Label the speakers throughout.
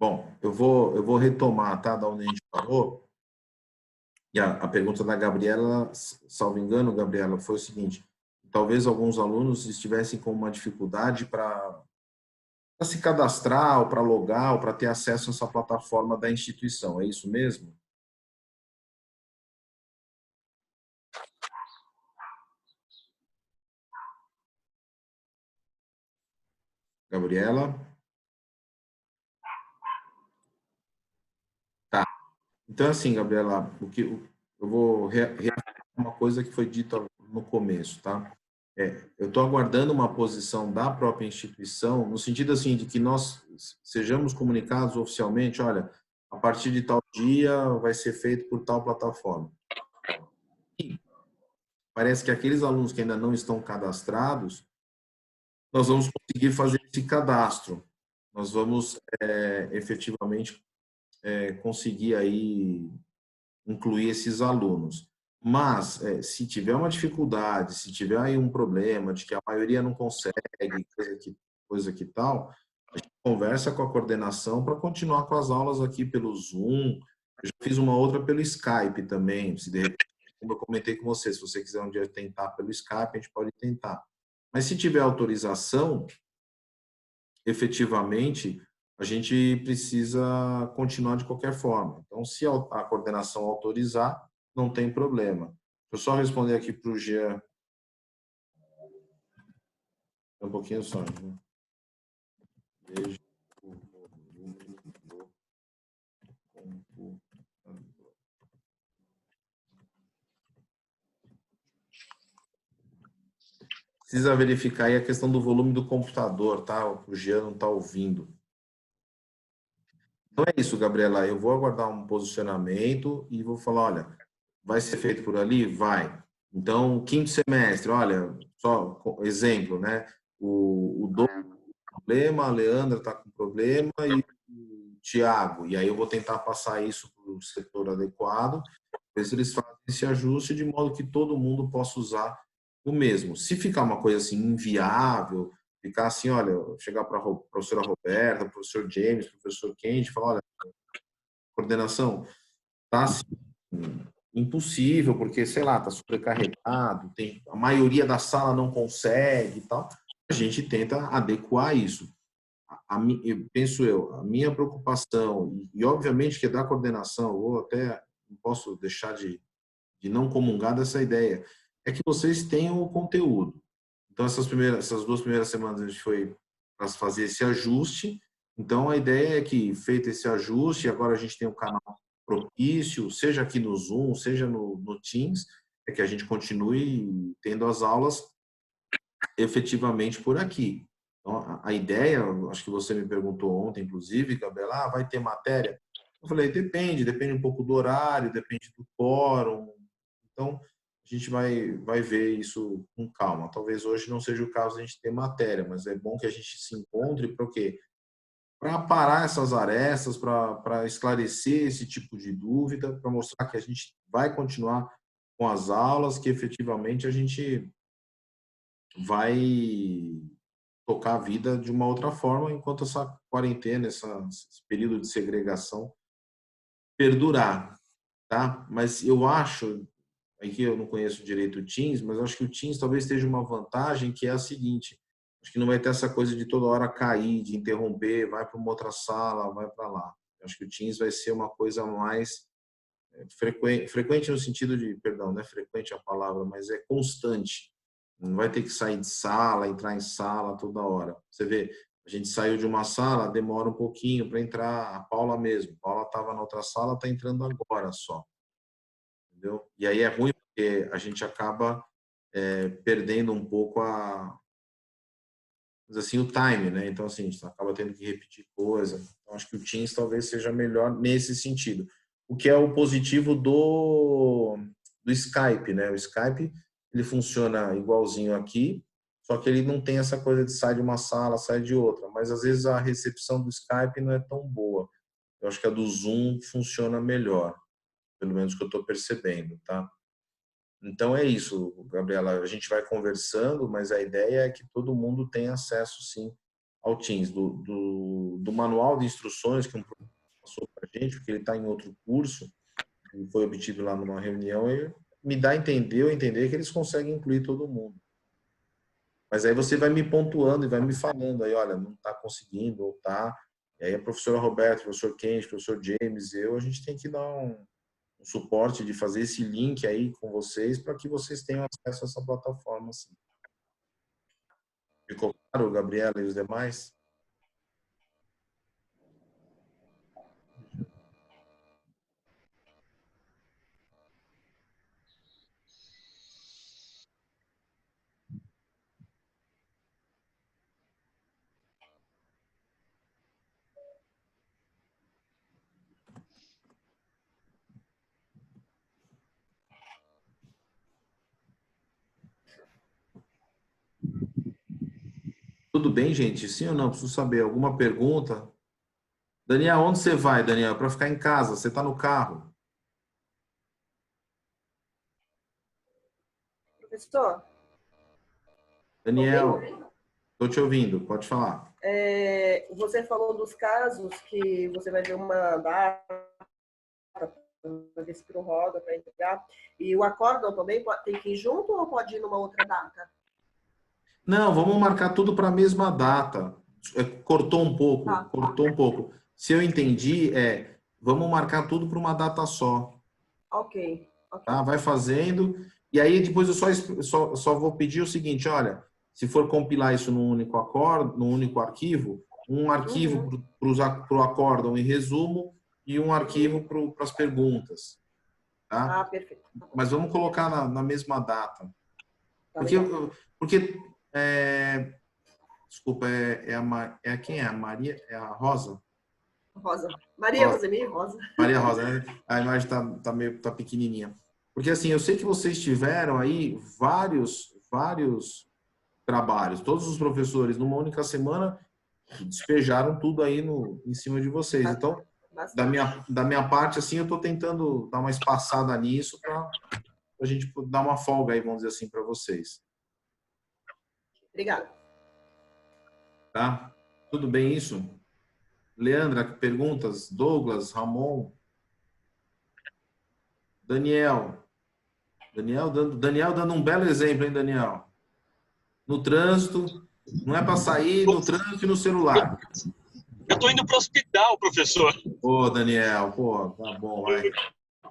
Speaker 1: Bom, eu vou retomar, tá, da onde a gente parou. E a pergunta da Gabriela, salvo engano, Gabriela, foi o seguinte: talvez alguns alunos estivessem com uma dificuldade para se cadastrar, ou para logar, ou para ter acesso a essa plataforma da instituição. É isso mesmo, Gabriela? Tá. Então, assim, Gabriela, eu vou reafirmar uma coisa que foi dita no começo, tá? Eu estou aguardando uma posição da própria instituição, no sentido assim de que nós sejamos comunicados oficialmente, olha, a partir de tal dia vai ser feito por tal plataforma. E parece que aqueles alunos que ainda não estão cadastrados, nós vamos conseguir fazer esse cadastro. Nós vamos efetivamente conseguir aí incluir esses alunos. Mas, se tiver uma dificuldade, se tiver aí um problema de que a maioria não consegue, coisa que tal, a gente conversa com a coordenação para continuar com as aulas aqui pelo Zoom. Eu já fiz uma outra pelo Skype também, se de repente, como eu comentei com você, se você quiser um dia tentar pelo Skype, a gente pode tentar. Mas se tiver autorização, efetivamente, a gente precisa continuar de qualquer forma. Então, se a coordenação autorizar, não tem problema. Deixa eu só responder aqui para o Jean. Um pouquinho só. Né? Veja o volume do computador. Precisa verificar aí a questão do volume do computador, tá? O Jean não está ouvindo. Então é isso, Gabriela. Eu vou aguardar um posicionamento e vou falar, olha, vai ser feito por ali? Vai. Então, quinto semestre, olha, só exemplo, né? O Douglas com problema, a Leandra está com problema e o Tiago. E aí eu vou tentar passar isso para o setor adequado, ver se eles fazem esse ajuste de modo que todo mundo possa usar o mesmo. Se ficar uma coisa assim inviável, ficar assim, olha, chegar para a professora Roberta, professor James, professor Kendi, falar, olha, coordenação, tá assim, impossível, porque, sei lá, tá sobrecarregado, tem, a maioria da sala não consegue e tal, a gente tenta adequar isso. Penso eu, a minha preocupação, obviamente que é da coordenação, ou até não posso deixar de não comungar dessa ideia, é que vocês tenham o conteúdo. Então, essas 2 primeiras semanas a gente foi para fazer esse ajuste. Então, a ideia é que, feito esse ajuste, agora a gente tem um canal propício, seja aqui no Zoom, seja no Teams, é que a gente continue tendo as aulas efetivamente por aqui. Então, a ideia, acho que você me perguntou ontem, inclusive, Gabriela, vai ter matéria? Eu falei, depende um pouco do horário, depende do quórum. Então, a gente vai ver isso com calma. Talvez hoje não seja o caso de a gente ter matéria, mas é bom que a gente se encontre para o quê? Para parar essas arestas, para esclarecer esse tipo de dúvida, para mostrar que a gente vai continuar com as aulas, que efetivamente a gente vai tocar a vida de uma outra forma enquanto essa quarentena, esse período de segregação perdurar, tá? Mas eu acho, aqui eu não conheço direito o Teams, mas eu acho que o Teams talvez esteja uma vantagem que é a seguinte, acho que não vai ter essa coisa de toda hora cair, de interromper, vai para uma outra sala, vai para lá. Eu acho que o Teams vai ser uma coisa mais frequente no sentido de, perdão, não é frequente a palavra, mas é constante. Não vai ter que sair de sala, entrar em sala toda hora. Você vê, a gente saiu de uma sala, demora um pouquinho para entrar, a Paula mesmo. A Paula estava na outra sala, está entrando agora só. Entendeu? E aí é ruim porque a gente acaba perdendo um pouco assim, o time, né? Então, assim, a gente acaba tendo que repetir coisa. Então, acho que o Teams talvez seja melhor nesse sentido. O que é o positivo do Skype, né? O Skype, ele funciona igualzinho aqui, só que ele não tem essa coisa de sair de uma sala, sai de outra. Mas, às vezes, a recepção do Skype não é tão boa. Eu acho que a do Zoom funciona melhor, pelo menos que eu estou percebendo, tá? Então é isso, Gabriela. A gente vai conversando, mas a ideia é que todo mundo tenha acesso, sim, ao Teams, do manual de instruções que um professor passou para a gente, porque ele está em outro curso, e foi obtido lá numa reunião, e me dá a entender que eles conseguem incluir todo mundo. Mas aí você vai me pontuando e vai me falando aí, olha, não está conseguindo, ou tá. E aí a professora Roberta, o professor Kenji, o professor James, a gente tem que dar um suporte de fazer esse link aí com vocês para que vocês tenham acesso a essa plataforma. Assim. Ficou claro, Gabriela e os demais? Tudo bem, gente? Sim ou não? Preciso saber. Alguma pergunta? Daniel, onde você vai, Daniel? Para ficar em casa. Você está no carro.
Speaker 2: Professor?
Speaker 1: Daniel, estou te ouvindo. Pode falar.
Speaker 2: Você falou dos casos que você vai ver uma data para ver se prorroga, para entregar. E o acórdão também tem que ir junto ou pode ir numa outra data?
Speaker 1: Não, vamos marcar tudo para a mesma data. Cortou um pouco,
Speaker 2: Tá.
Speaker 1: cortou um pouco. Se eu entendi, vamos marcar tudo para uma data só.
Speaker 2: Ok.
Speaker 1: Tá? Vai fazendo. E aí depois eu só vou pedir o seguinte, olha, se for compilar isso num único acordo, num único arquivo, um arquivo para o acórdão em resumo e um arquivo para as perguntas. Tá?
Speaker 2: Ah, perfeito.
Speaker 1: Mas vamos colocar na mesma data.
Speaker 2: Tá,
Speaker 1: porque desculpa, quem é? A Maria? É a Rosa?
Speaker 2: Rosa. Maria Rosemir Rosa.
Speaker 1: Maria Rosa, né? A imagem tá pequenininha. Porque assim, eu sei que vocês tiveram aí vários trabalhos. Todos os professores, numa única semana, despejaram tudo aí em cima de vocês. Então, da minha parte, assim, eu estou tentando dar uma espaçada nisso para a gente dar uma folga aí, vamos dizer assim, para vocês.
Speaker 2: Obrigada.
Speaker 1: Tá? Tudo bem isso? Leandra, perguntas? Douglas, Ramon? Daniel dando um belo exemplo, hein, Daniel? No trânsito, não é para sair no trânsito e no celular.
Speaker 3: Eu estou indo para o hospital, professor.
Speaker 1: Ô, Daniel, tá bom, vai.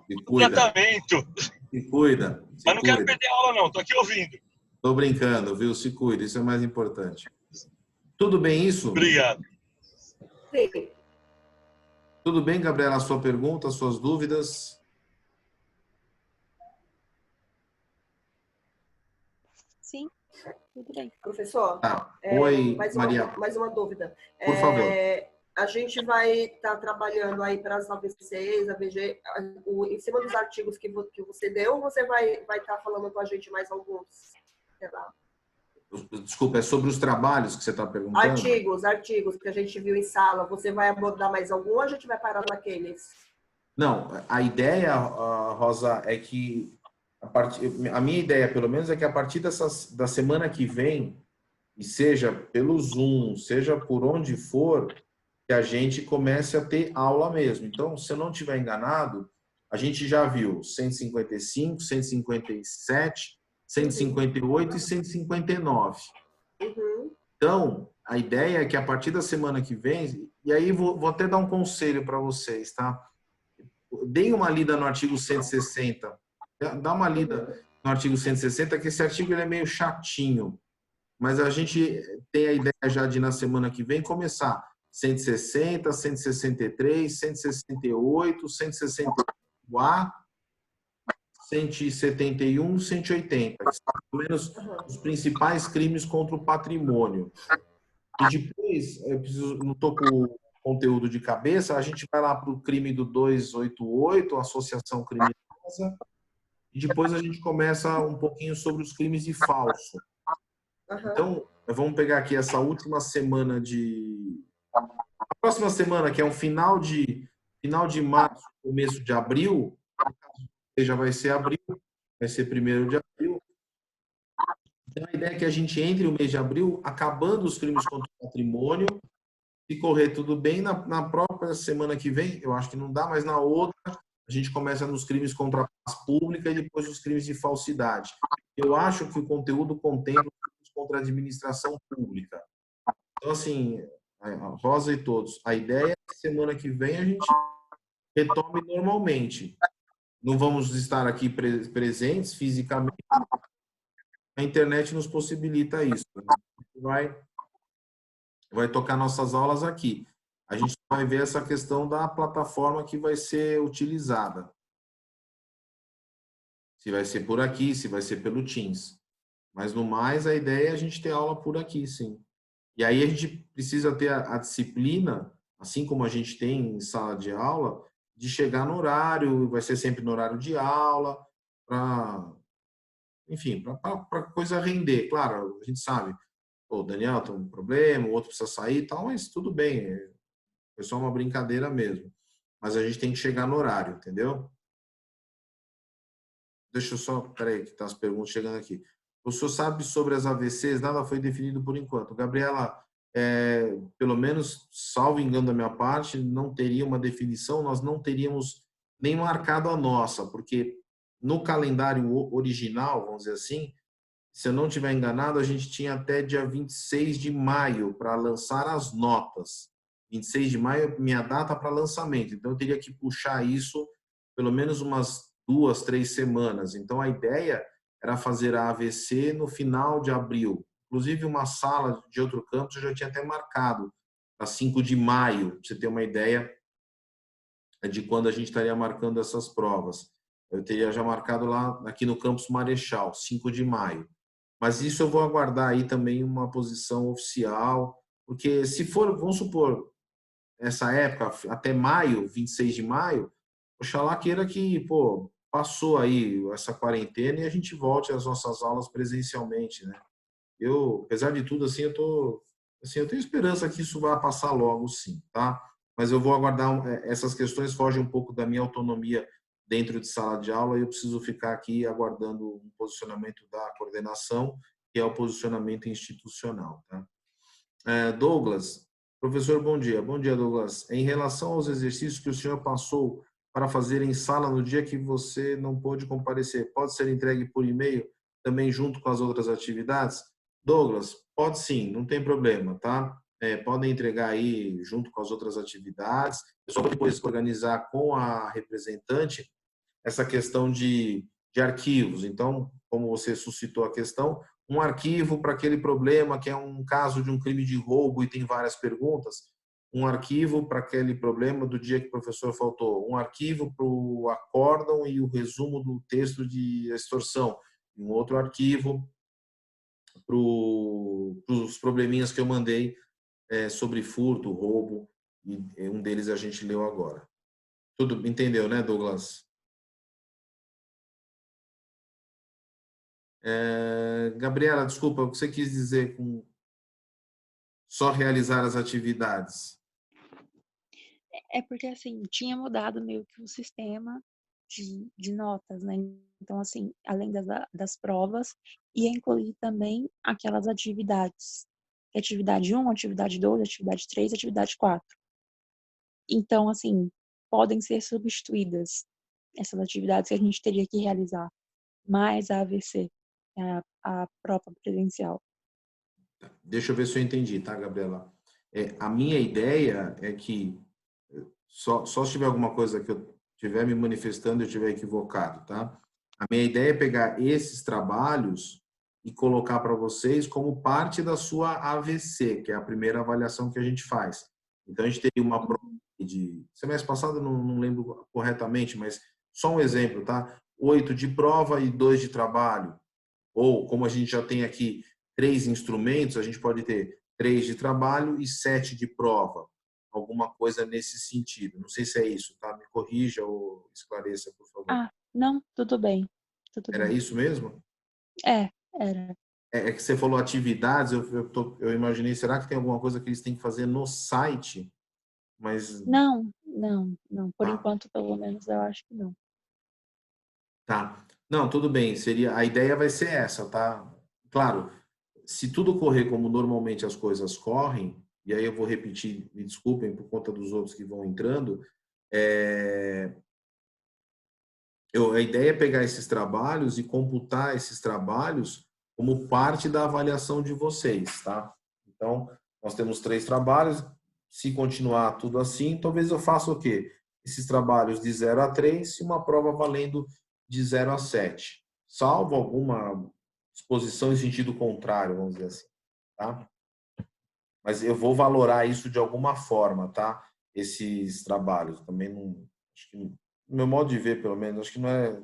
Speaker 1: Se cuida.
Speaker 3: Tratamento.
Speaker 1: Se cuida.
Speaker 3: Mas não quero perder a aula, não. Estou aqui ouvindo.
Speaker 1: Tô brincando, viu? Se cuida, isso é mais importante. Tudo bem isso?
Speaker 3: Obrigado.
Speaker 2: Sim.
Speaker 1: Tudo bem, Gabriela? A sua pergunta, as suas dúvidas?
Speaker 4: Sim, tudo bem.
Speaker 2: Professor,
Speaker 1: Oi, Maria.
Speaker 2: Mais uma dúvida.
Speaker 1: Por favor.
Speaker 2: A gente vai estar trabalhando aí para as ABCs, a VG, em cima dos artigos que você deu, ou você vai estar falando com a gente mais alguns? Sei lá.
Speaker 1: Desculpa, é sobre os trabalhos que você está perguntando?
Speaker 2: Artigos que a gente viu em sala. Você vai abordar mais algum ou a gente vai parar naqueles?
Speaker 1: Não, a ideia, Rosa, é que a minha ideia, pelo menos, é que a partir da semana que vem, e seja pelo Zoom, seja por onde for, que a gente comece a ter aula mesmo. Então, se eu não estiver enganado, a gente já viu 155, 157, 158 e 159. Então, a ideia é que a partir da semana que vem, e aí vou até dar um conselho para vocês, tá? Deem uma lida no artigo 160. Dá uma lida no artigo 160, que esse artigo ele é meio chatinho. Mas a gente tem a ideia já de, na semana que vem, começar 160, 163, 168, 161A, 171, 180. Que são, pelo menos, os principais crimes contra o patrimônio. E depois, eu preciso, não estou com o conteúdo de cabeça, a gente vai lá para o crime do 288, associação criminosa, e depois a gente começa um pouquinho sobre os crimes de falso. Então, vamos pegar aqui essa última semana a próxima semana, que é um final de março, começo de abril, já vai ser abril, vai ser 1º de abril. Então, a ideia é que a gente entre o mês de abril acabando os crimes contra o patrimônio. Se correr tudo bem, na própria semana que vem, eu acho que não dá, mas na outra, a gente começa nos crimes contra a paz pública e depois os crimes de falsidade. Eu acho que o conteúdo contempla os crimes contra a administração pública. Então, assim, Rosa e todos, a ideia é que semana que vem a gente retome normalmente. Não vamos estar aqui presentes fisicamente, a internet nos possibilita isso. Vai tocar nossas aulas aqui. A gente vai ver essa questão da plataforma que vai ser utilizada. Se vai ser por aqui, se vai ser pelo Teams. Mas, no mais, a ideia é a gente ter aula por aqui, sim. E aí a gente precisa ter a disciplina, assim como a gente tem em sala de aula, de chegar no horário, vai ser sempre no horário de aula, para, enfim, para a coisa render. Claro, a gente sabe, o Daniel tem um problema, o outro precisa sair e tal, mas tudo bem, foi só uma brincadeira mesmo. Mas a gente tem que chegar no horário, entendeu? Deixa eu só, peraí, que tá as perguntas chegando aqui. O senhor sabe sobre as AVCs? Nada foi definido por enquanto. Gabriela, pelo menos, salvo engano da minha parte, não teria uma definição, nós não teríamos nem marcado a nossa, porque no calendário original, vamos dizer assim, se eu não estiver enganado, a gente tinha até dia 26 de maio para lançar as notas. 26 de maio é minha data para lançamento, então eu teria que puxar isso pelo menos umas 2, 3 semanas. Então a ideia era fazer a AVC no final de abril. Inclusive uma sala de outro campus eu já tinha até marcado para 5 de maio, para você ter uma ideia de quando a gente estaria marcando essas provas. Eu teria já marcado lá aqui no campus Marechal, 5 de maio. Mas isso eu vou aguardar aí também uma posição oficial, porque se for, vamos supor, essa época, até maio, 26 de maio, oxalá queira que, pô, passou aí essa quarentena e a gente volte às nossas aulas presencialmente, né? Eu, apesar de tudo, assim, eu tenho esperança que isso vai passar logo, sim, tá? Mas eu vou aguardar, essas questões fogem um pouco da minha autonomia dentro de sala de aula e eu preciso ficar aqui aguardando um posicionamento da coordenação, que é o posicionamento institucional, tá? Douglas, professor, bom dia. Bom dia, Douglas. Em relação aos exercícios que o senhor passou para fazer em sala no dia que você não pôde comparecer, pode ser entregue por e-mail também junto com as outras atividades? Douglas, pode sim, não tem problema, tá? Podem entregar aí junto com as outras atividades. Eu só vou depois organizar com a representante essa questão de arquivos. Então, como você suscitou a questão, um arquivo para aquele problema que é um caso de um crime de roubo e tem várias perguntas, um arquivo para aquele problema do dia que o professor faltou, um arquivo para o acórdão e o resumo do texto de extorsão, um outro arquivo para os probleminhas que eu mandei sobre furto, roubo, e um deles a gente leu agora. Tudo entendeu, né, Douglas? Gabriela, desculpa, o que você quis dizer com só realizar as atividades?
Speaker 4: É porque, assim, tinha mudado meio que o sistema de notas, né? Então, assim, além das provas, ia incluir também aquelas atividades. Atividade 1, atividade 2, atividade 3, atividade 4. Então, assim, podem ser substituídas essas atividades que a gente teria que realizar, mais a AVC, a própria presencial.
Speaker 1: Deixa eu ver se eu entendi, tá, Gabriela? A minha ideia é que só se tiver alguma coisa que eu estiver me manifestando e eu estiver equivocado, tá? A minha ideia é pegar esses trabalhos e colocar para vocês como parte da sua AVC, que é a primeira avaliação que a gente faz. Então, a gente teria uma prova de semestre passado, não lembro corretamente, mas só um exemplo, tá? 8 de prova e 2 de trabalho. Ou, como a gente já tem aqui 3 instrumentos, a gente pode ter 3 de trabalho e 7 de prova. Alguma coisa nesse sentido. Não sei se é isso, tá? Me corrija ou esclareça, por favor.
Speaker 4: Ah, não, tudo bem. Tudo
Speaker 1: Era
Speaker 4: bem.
Speaker 1: isso mesmo?
Speaker 4: Era.
Speaker 1: É que você falou atividades, eu imaginei, será que tem alguma coisa que eles têm que fazer no site? Mas,
Speaker 4: Não. Por
Speaker 1: tá,
Speaker 4: enquanto, pelo menos, eu acho que não.
Speaker 1: tá. Não, tudo bem, a ideia vai ser essa, tá? claro, se tudo correr como normalmente as coisas correm, e aí eu vou repetir, me desculpem por conta dos outros que vão entrando, a ideia é pegar esses trabalhos e computar esses trabalhos como parte da avaliação de vocês, tá? Então, nós temos 3 trabalhos, se continuar tudo assim, talvez eu faça o quê? Esses trabalhos de 0 a 3 e uma prova valendo de 0 a 7, salvo alguma exposição em sentido contrário, vamos dizer assim, tá? Mas eu vou valorar isso de alguma forma, tá? Esses trabalhos. Também não... Acho que, no meu modo de ver, pelo menos, acho que não é...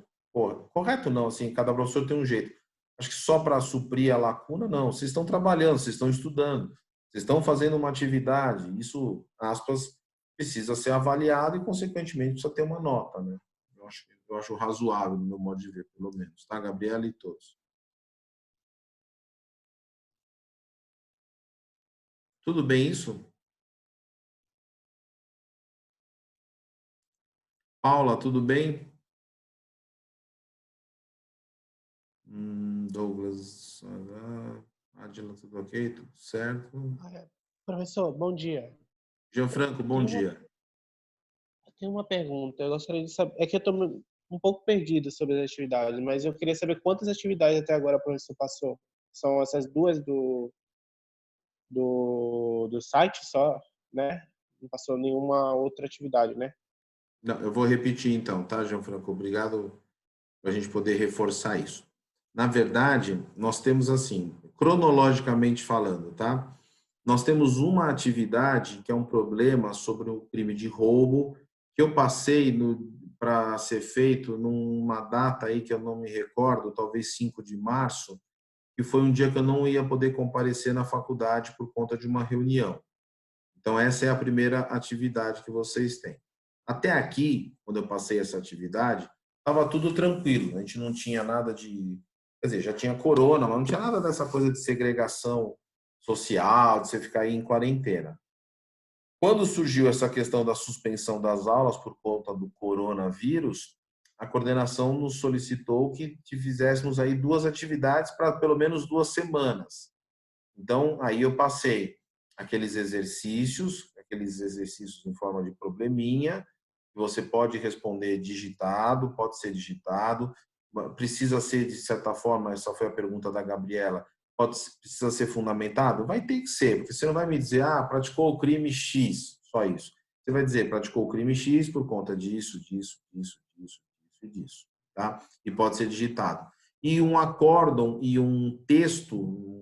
Speaker 1: correto não, assim, cada professor tem um jeito. Acho que só para suprir a lacuna, não. Vocês estão trabalhando, vocês estão estudando, vocês estão fazendo uma atividade. Isso, aspas, precisa ser avaliado e, consequentemente, precisa ter uma nota, né? Eu acho razoável, no meu modo de ver, pelo menos. Tá, Gabriela e todos? Tudo bem isso? Paula, tudo bem? Douglas, Adila, tudo ok? Tudo certo?
Speaker 5: Professor, bom dia.
Speaker 1: Gianfranco, bom dia.
Speaker 5: Eu tenho uma pergunta. Eu gostaria de saber. É que eu estou um pouco perdido sobre as atividades, mas eu queria saber quantas atividades até agora o professor passou. São essas duas do site só, né? Não passou nenhuma outra atividade, né?
Speaker 1: Não, eu vou repetir então, tá, Gianfranco? Obrigado para a gente poder reforçar isso. Na verdade, nós temos assim, cronologicamente falando, tá? Nós temos uma atividade que é um problema sobre o crime de roubo, que eu passei para ser feito numa data aí que eu não me recordo, talvez 5 de março, que foi um dia que eu não ia poder comparecer na faculdade por conta de uma reunião. Então, essa é a primeira atividade que vocês têm. Até aqui, quando eu passei essa atividade, estava tudo tranquilo. A gente não tinha nada de... Quer dizer, já tinha corona, mas não tinha nada dessa coisa de segregação social, de você ficar aí em quarentena. Quando surgiu essa questão da suspensão das aulas por conta do coronavírus, a coordenação nos solicitou que fizéssemos aí 2 atividades para pelo menos 2 semanas. Então, aí eu passei aqueles exercícios em forma de probleminha, que você pode responder digitado, pode ser digitado, precisa ser, de certa forma, essa foi a pergunta da Gabriela, precisa ser fundamentado? Vai ter que ser, porque você não vai me dizer, praticou o crime X, só isso. Você vai dizer, praticou o crime X por conta disso, disso, disso, disso, disso e disso, tá? E pode ser digitado. E um acórdão e um texto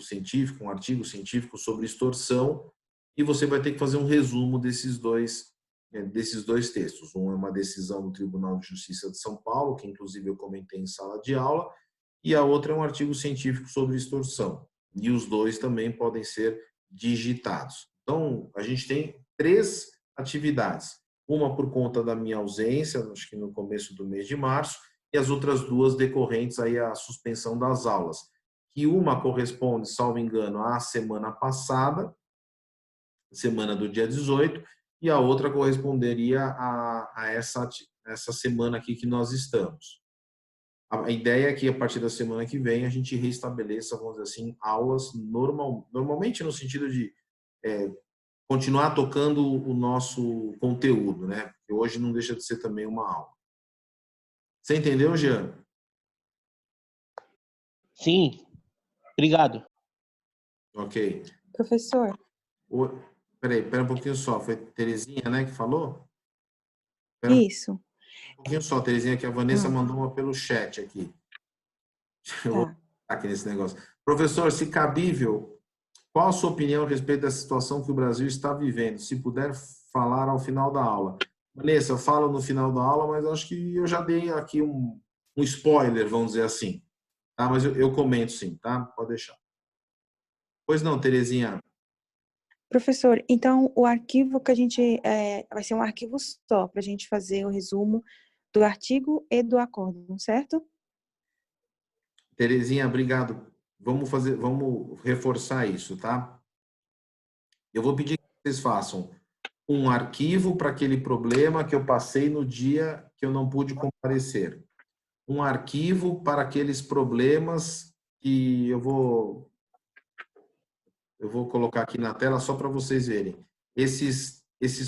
Speaker 1: científico, um artigo científico sobre extorsão, e você vai ter que fazer um resumo desses dois textos. Um é uma decisão do Tribunal de Justiça de São Paulo, que inclusive eu comentei em sala de aula, e a outra é um artigo científico sobre extorsão. E os dois também podem ser digitados. Então, a gente tem 3 atividades. Uma por conta da minha ausência, acho que no começo do mês de março, e as outras 2 decorrentes aí à suspensão das aulas. Que uma corresponde, salvo engano, à semana passada, semana do dia 18, e a outra corresponderia a essa semana aqui que nós estamos. A ideia é que, a partir da semana que vem, a gente reestabeleça, vamos dizer assim, aulas normalmente no sentido de continuar tocando o nosso conteúdo, né? Porque hoje não deixa de ser também uma aula. Você entendeu, Jean?
Speaker 5: Sim. Obrigado.
Speaker 1: Ok.
Speaker 6: Professor.
Speaker 1: Pera um pouquinho só. Foi Terezinha, né, que falou?
Speaker 6: Isso.
Speaker 1: Um pouquinho só, Terezinha, que a Vanessa mandou uma pelo chat aqui. Eu vou aqui nesse negócio. Professor, se cabível, qual a sua opinião a respeito da situação que o Brasil está vivendo? Se puder falar ao final da aula. Vanessa, eu falo no final da aula, mas acho que eu já dei aqui um spoiler, vamos dizer assim. Tá? Mas eu comento sim, tá? Pode deixar. Pois não, Terezinha.
Speaker 6: Professor, então o arquivo que a gente... vai ser um arquivo só, para a gente fazer o resumo do artigo e do acórdão, certo?
Speaker 1: Terezinha, obrigado. Vamos reforçar isso, tá? Eu vou pedir que vocês façam um arquivo para aquele problema que eu passei no dia que eu não pude comparecer. Um arquivo para aqueles problemas que eu vou colocar aqui na tela só para vocês verem. Esses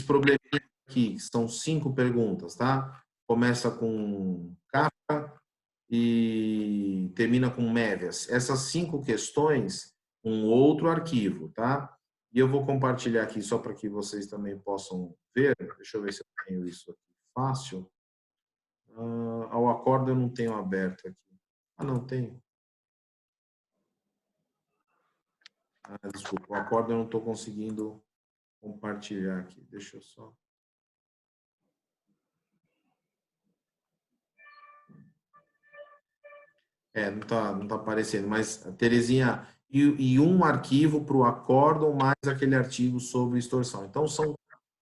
Speaker 1: probleminhas aqui, são 5 perguntas, tá? Começa com Kafka e termina com Mévias. Essas 5 questões, um outro arquivo, tá? E eu vou compartilhar aqui só para que vocês também possam ver. Deixa eu ver se eu tenho isso aqui fácil. Ao acordo eu não tenho aberto aqui. Não tenho. Desculpa, o acordo eu não estou conseguindo compartilhar aqui. Deixa eu só... não tá aparecendo, mas, Terezinha, e um arquivo para o acórdão mais aquele artigo sobre extorsão. Então, são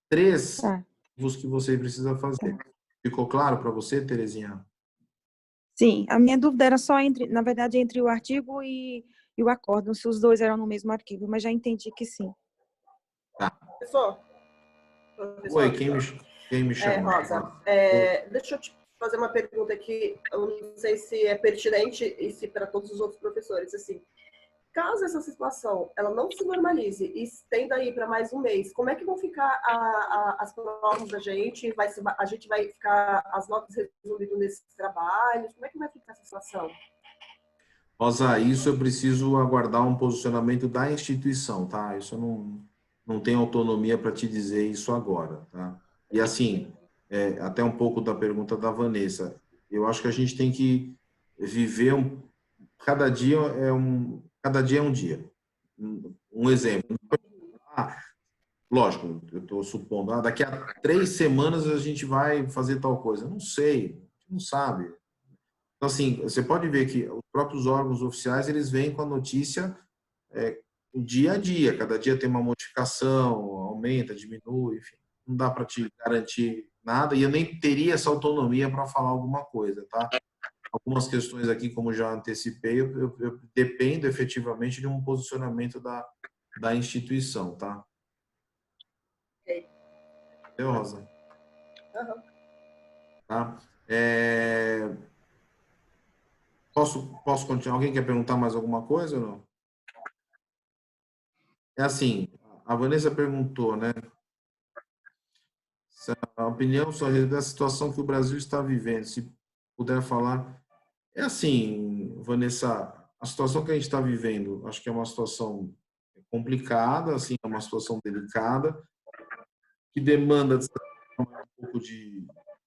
Speaker 1: 3 arquivos que você precisa fazer. Ficou claro para você, Terezinha?
Speaker 6: Sim, a minha dúvida era só na verdade, entre o artigo e o acórdão, se os dois eram no mesmo arquivo, mas já entendi que sim.
Speaker 1: Tá.
Speaker 2: Professor?
Speaker 1: Oi, quem me chama?
Speaker 2: Rosa, deixa eu te fazer uma pergunta aqui, eu não sei se é pertinente e se para todos os outros professores, assim, caso essa situação ela não se normalize e estenda aí para mais um mês, como é que vão ficar as provas da gente? A gente vai ficar as notas resolvidas nesses trabalhos? Como é que vai ficar essa situação?
Speaker 1: Rosa, isso eu preciso aguardar um posicionamento da instituição, tá? Isso eu não tenho autonomia para te dizer isso agora, tá? E assim, até um pouco da pergunta da Vanessa, eu acho que a gente tem que viver cada dia é um dia. Um exemplo. Lógico, eu estou supondo, daqui a 3 semanas a gente vai fazer tal coisa. Não sei, não sabe. Então, assim, você pode ver que os próprios órgãos oficiais, eles vêm com a notícia o dia a dia. Cada dia tem uma modificação, aumenta, diminui, enfim. Não dá para te garantir nada e eu nem teria essa autonomia para falar alguma coisa, tá? Algumas questões aqui, como já antecipei, eu dependo efetivamente de um posicionamento da instituição, tá?
Speaker 2: Ok.
Speaker 1: Entendeu, Rosa?
Speaker 2: Uhum.
Speaker 1: Tá? Posso continuar? Alguém quer perguntar mais alguma coisa ou não? É assim, a Vanessa perguntou, né? A opinião sobre a situação que o Brasil está vivendo, se puder falar. É assim, Vanessa, a situação que a gente está vivendo, acho que é uma situação complicada, assim, é uma situação delicada, que demanda um pouco de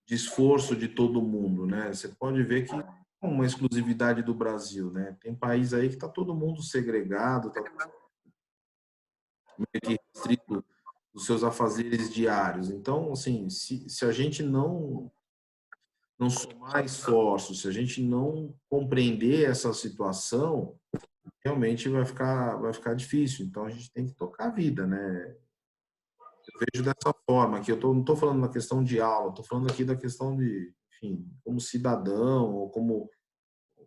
Speaker 1: esforço de todo mundo, né? Você pode ver que é uma exclusividade do Brasil, né? Tem país aí que está todo mundo segregado, está meio que restrito dos seus afazeres diários. Então, assim, se a gente não somar esforços, se a gente não compreender essa situação, realmente vai ficar difícil. Então, a gente tem que tocar a vida, né? Eu vejo dessa forma, que não estou falando da questão de aula, estou falando aqui da questão de, enfim, como cidadão, ou como,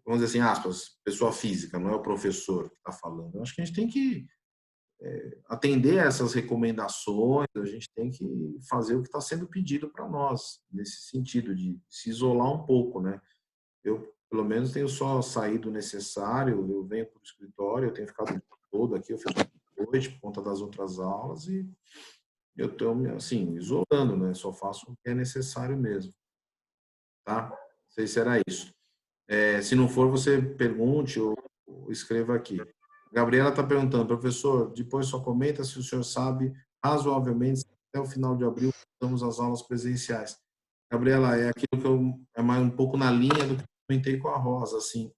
Speaker 1: vamos dizer assim, aspas, pessoa física, não é o professor que está falando. Eu acho que a gente tem que atender a essas recomendações, a gente tem que fazer o que está sendo pedido para nós, nesse sentido de se isolar um pouco, né? Eu, pelo menos, tenho só saído o necessário, eu venho para o escritório, eu tenho ficado o dia todo aqui, eu fico à noite por conta das outras aulas e eu estou, assim, isolando, né? Só faço o que é necessário mesmo, tá? Não sei se era isso. Se não for, você pergunte ou escreva aqui. Gabriela está perguntando, professor, depois só comenta se o senhor sabe razoavelmente se até o final de abril voltamos às aulas presenciais. Gabriela, é aquilo que é mais um pouco na linha do que eu comentei com a Rosa, assim.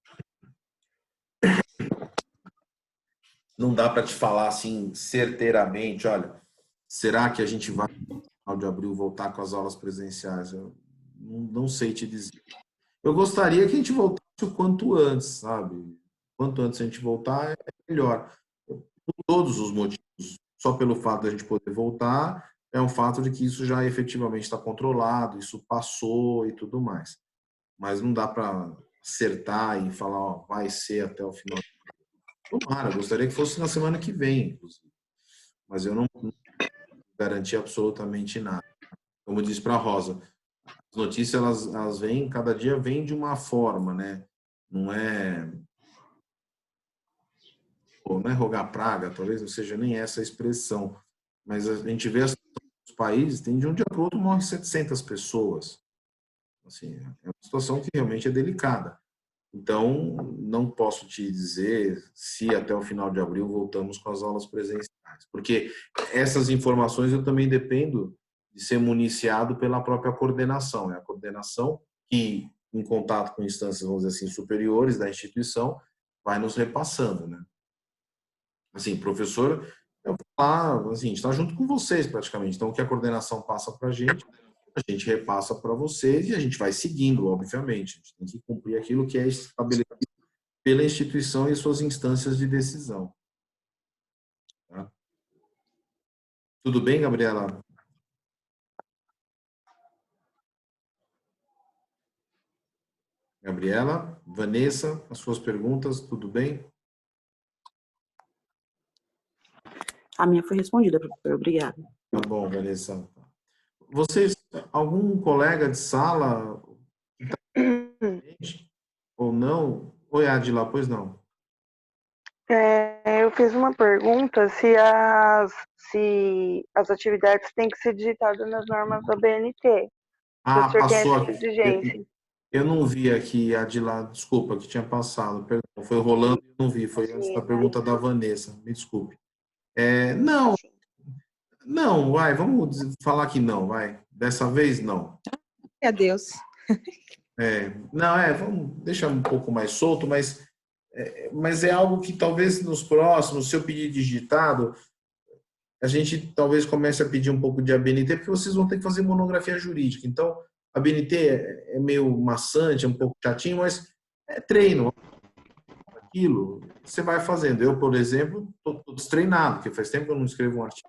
Speaker 1: Não dá para te falar assim certeiramente, olha, será que a gente vai no final de abril voltar com as aulas presenciais? Eu não sei te dizer. Eu gostaria que a gente voltasse o quanto antes, sabe? Quanto antes a gente voltar, é melhor. Por todos os motivos. Só pelo fato de a gente poder voltar, é um fato de que isso já efetivamente está controlado, isso passou e tudo mais. Mas não dá para acertar e falar, ó, vai ser até o final. Tomara, eu gostaria que fosse na semana que vem, inclusive. Mas eu não garanti absolutamente nada. Como eu disse para a Rosa, as notícias, elas vêm, cada dia vem de uma forma, né? Não é não é rogar praga, talvez não seja nem essa a expressão, mas a gente vê os países, tem de um dia para o outro morrem 700 pessoas. Assim, é uma situação que realmente é delicada. Então, não posso te dizer se até o final de abril voltamos com as aulas presenciais, porque essas informações eu também dependo de ser municiado pela própria coordenação. É a coordenação que, em contato com instâncias, vamos dizer assim, superiores da instituição, vai nos repassando, né? Assim, professor, eu vou lá, assim, está junto com vocês praticamente. Então, o que a coordenação passa para a gente repassa para vocês e a gente vai seguindo, obviamente. A gente tem que cumprir aquilo que é estabelecido pela instituição e suas instâncias de decisão. Tá? Tudo bem, Gabriela? Gabriela, Vanessa, as suas perguntas, tudo bem?
Speaker 7: A minha foi respondida, professor. Obrigada.
Speaker 1: Tá bom, Vanessa. Vocês, algum colega de sala ou não? Oi, Adila, pois não?
Speaker 8: Eu fiz uma pergunta se as atividades têm que ser digitadas nas normas da BNT.
Speaker 1: Ah,
Speaker 8: O senhor tem
Speaker 1: passou
Speaker 8: essa
Speaker 1: aqui.
Speaker 8: exigência.
Speaker 1: Eu não vi aqui, Adila, desculpa, que tinha passado, perdão, foi rolando e não vi, foi antes da pergunta da Vanessa, me desculpe. Não, vai, vamos falar que não, vai, dessa vez não.
Speaker 6: Adeus.
Speaker 1: Vamos deixar um pouco mais solto, mas é algo que talvez nos próximos, se eu pedir digitado, a gente talvez comece a pedir um pouco de ABNT, porque vocês vão ter que fazer monografia jurídica, então a BNT é meio maçante, é um pouco chatinho, mas é treino. Aquilo, você vai fazendo. Eu, por exemplo, estou destreinado, porque faz tempo que eu não escrevo um artigo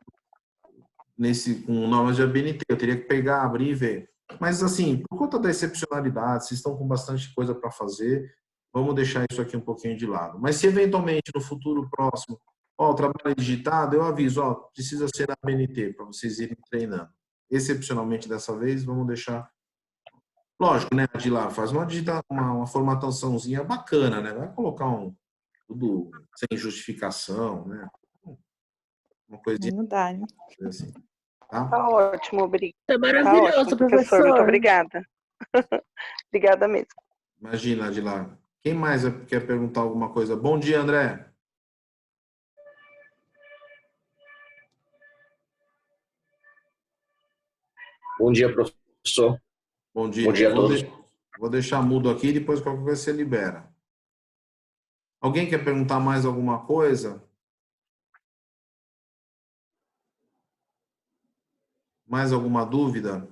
Speaker 1: com normas de ABNT. Eu teria que pegar, abrir e ver. Mas, assim, por conta da excepcionalidade, vocês estão com bastante coisa para fazer, vamos deixar isso aqui um pouquinho de lado. Mas se, eventualmente, no futuro próximo, o trabalho é digitado, eu aviso, precisa ser na ABNT, para vocês irem treinando. Excepcionalmente, dessa vez, vamos deixar. Lógico, né, Adila? Faz uma formataçãozinha bacana, né? Vai colocar tudo sem justificação, né? Uma coisinha
Speaker 6: Não dá, né?
Speaker 1: assim, tá?
Speaker 8: Tá ótimo, obrigada.
Speaker 9: Tá maravilhoso, professor.
Speaker 8: Muito obrigada. Obrigada mesmo.
Speaker 1: Imagina, Adila. Quem mais quer perguntar alguma coisa? Bom dia, André.
Speaker 10: Bom dia, professor.
Speaker 1: Bom dia.
Speaker 10: Bom dia a todos.
Speaker 1: Vou deixar mudo aqui, depois qualquer coisa você libera. Alguém quer perguntar mais alguma coisa? Mais alguma dúvida?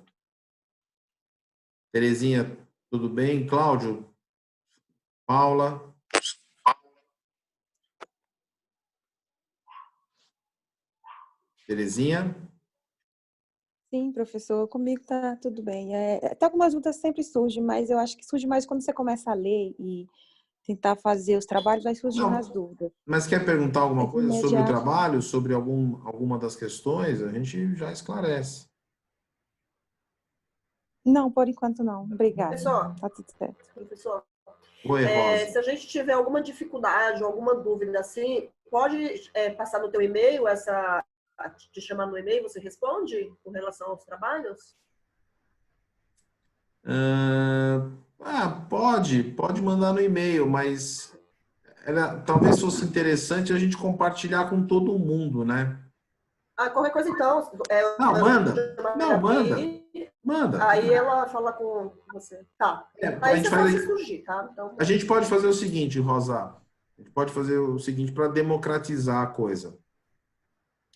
Speaker 1: Terezinha, tudo bem? Cláudio? Paula? Terezinha?
Speaker 6: Sim, professor, comigo tá tudo bem. Tá algumas dúvidas sempre surgem, mas eu acho que surge mais quando você começa a ler e tentar fazer os trabalhos, vai surgindo as dúvidas.
Speaker 1: Mas quer perguntar alguma coisa sobre o
Speaker 6: imediato.
Speaker 1: trabalho, sobre alguma das questões? A gente já esclarece.
Speaker 6: Não, por enquanto não. Obrigada.
Speaker 2: Professor.
Speaker 6: Tá tudo certo.
Speaker 2: Professor,
Speaker 1: Oi, Rosa.
Speaker 2: se a gente tiver alguma dificuldade, alguma dúvida assim, pode passar no teu e-mail, te chamar no e-mail, você responde com relação aos trabalhos?
Speaker 1: Pode mandar no e-mail, mas talvez fosse interessante a gente compartilhar com todo mundo, né?
Speaker 2: Qualquer coisa então.
Speaker 1: Manda.
Speaker 2: Aí ela fala com você. Tá. Aí você pode surgir, tá? Então...
Speaker 1: A gente pode fazer o seguinte, Rosa. A gente pode fazer o seguinte para democratizar a coisa.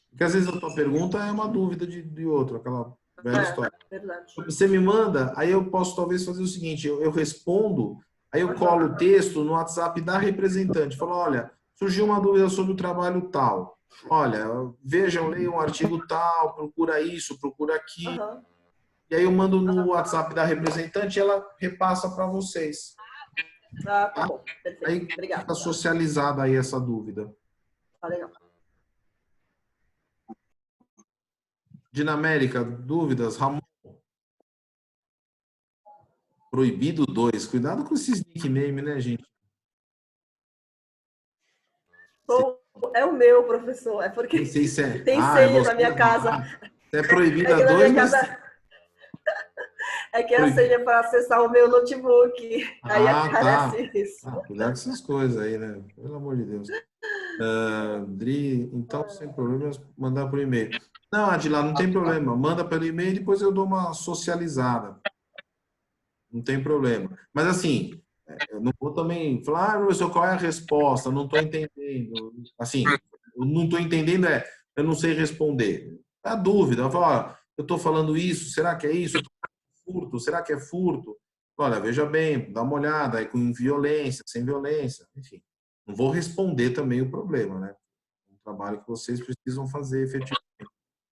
Speaker 1: Porque às vezes a tua pergunta é uma dúvida de outro, aquela velha história.
Speaker 2: Verdade.
Speaker 1: Você me manda, aí eu posso talvez fazer o seguinte, eu respondo, aí eu colo o texto no WhatsApp da representante, falo, olha, surgiu uma dúvida sobre o trabalho tal, olha, vejam, leiam um artigo tal, procura isso, procura aquilo, e aí eu mando no WhatsApp da representante e ela repassa para vocês.
Speaker 2: Tá bom, perfeito.
Speaker 1: Aí fica socializada aí essa dúvida.
Speaker 2: Tá legal.
Speaker 1: Dinamérica, dúvidas? Ramon? Proibido 2. Cuidado com esses nickname, né, gente?
Speaker 2: É o meu, professor. É porque
Speaker 1: Nem sei se é.
Speaker 2: tem
Speaker 1: É
Speaker 2: senha
Speaker 1: você.
Speaker 2: na minha casa.
Speaker 1: É proibido
Speaker 2: É que
Speaker 1: a
Speaker 2: na minha
Speaker 1: dois, mas...
Speaker 2: casa é que a senha para acessar o meu notebook. Aí
Speaker 1: Ah, tá.
Speaker 2: aparece isso.
Speaker 1: Cuidado com essas coisas aí, né? Pelo amor de Deus. Dri, então, sem problemas, mandar por e-mail. Não, Adila, não tem problema. Manda pelo e-mail e depois eu dou uma socializada. Não tem problema. Mas, assim, eu não vou também falar, professor, qual é a resposta? Eu não estou entendendo. Assim, eu não estou entendendo, eu não sei responder. É a dúvida. Eu falo, ó, eu estou falando isso, será que é isso? Furto, será que é furto? Olha, veja bem, dá uma olhada, aí com violência, sem violência, enfim. Não vou responder também o problema, né? É um trabalho que vocês precisam fazer efetivamente.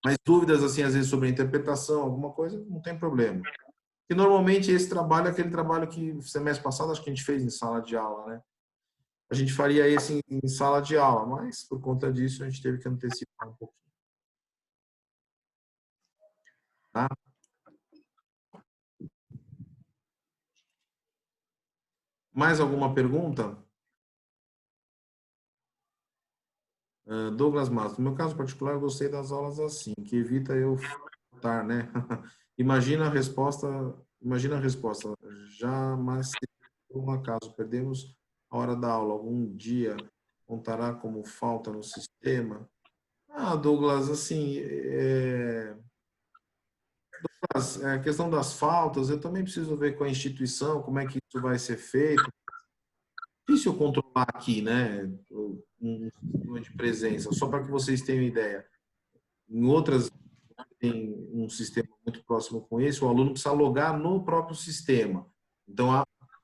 Speaker 1: Mas dúvidas, assim, às vezes sobre a interpretação, alguma coisa, não tem problema. E normalmente esse trabalho é aquele trabalho que semestre passado acho que a gente fez em sala de aula, né? A gente faria esse em sala de aula, mas por conta disso a gente teve que antecipar um pouquinho. Tá? Mais alguma pergunta? Douglas Matos, no meu caso particular, eu gostei das aulas assim, que evita eu faltar, né? Imagina a resposta, jamais, se por um acaso perdemos a hora da aula, algum dia contará como falta no sistema? Ah, Douglas, assim, Douglas, a questão das faltas, eu também preciso ver com a instituição como é que isso vai ser feito. Difícil controlar aqui, né? Um sistema de presença, só para que vocês tenham ideia. Em outras, tem um sistema muito próximo com esse, o aluno precisa logar no próprio sistema. Então,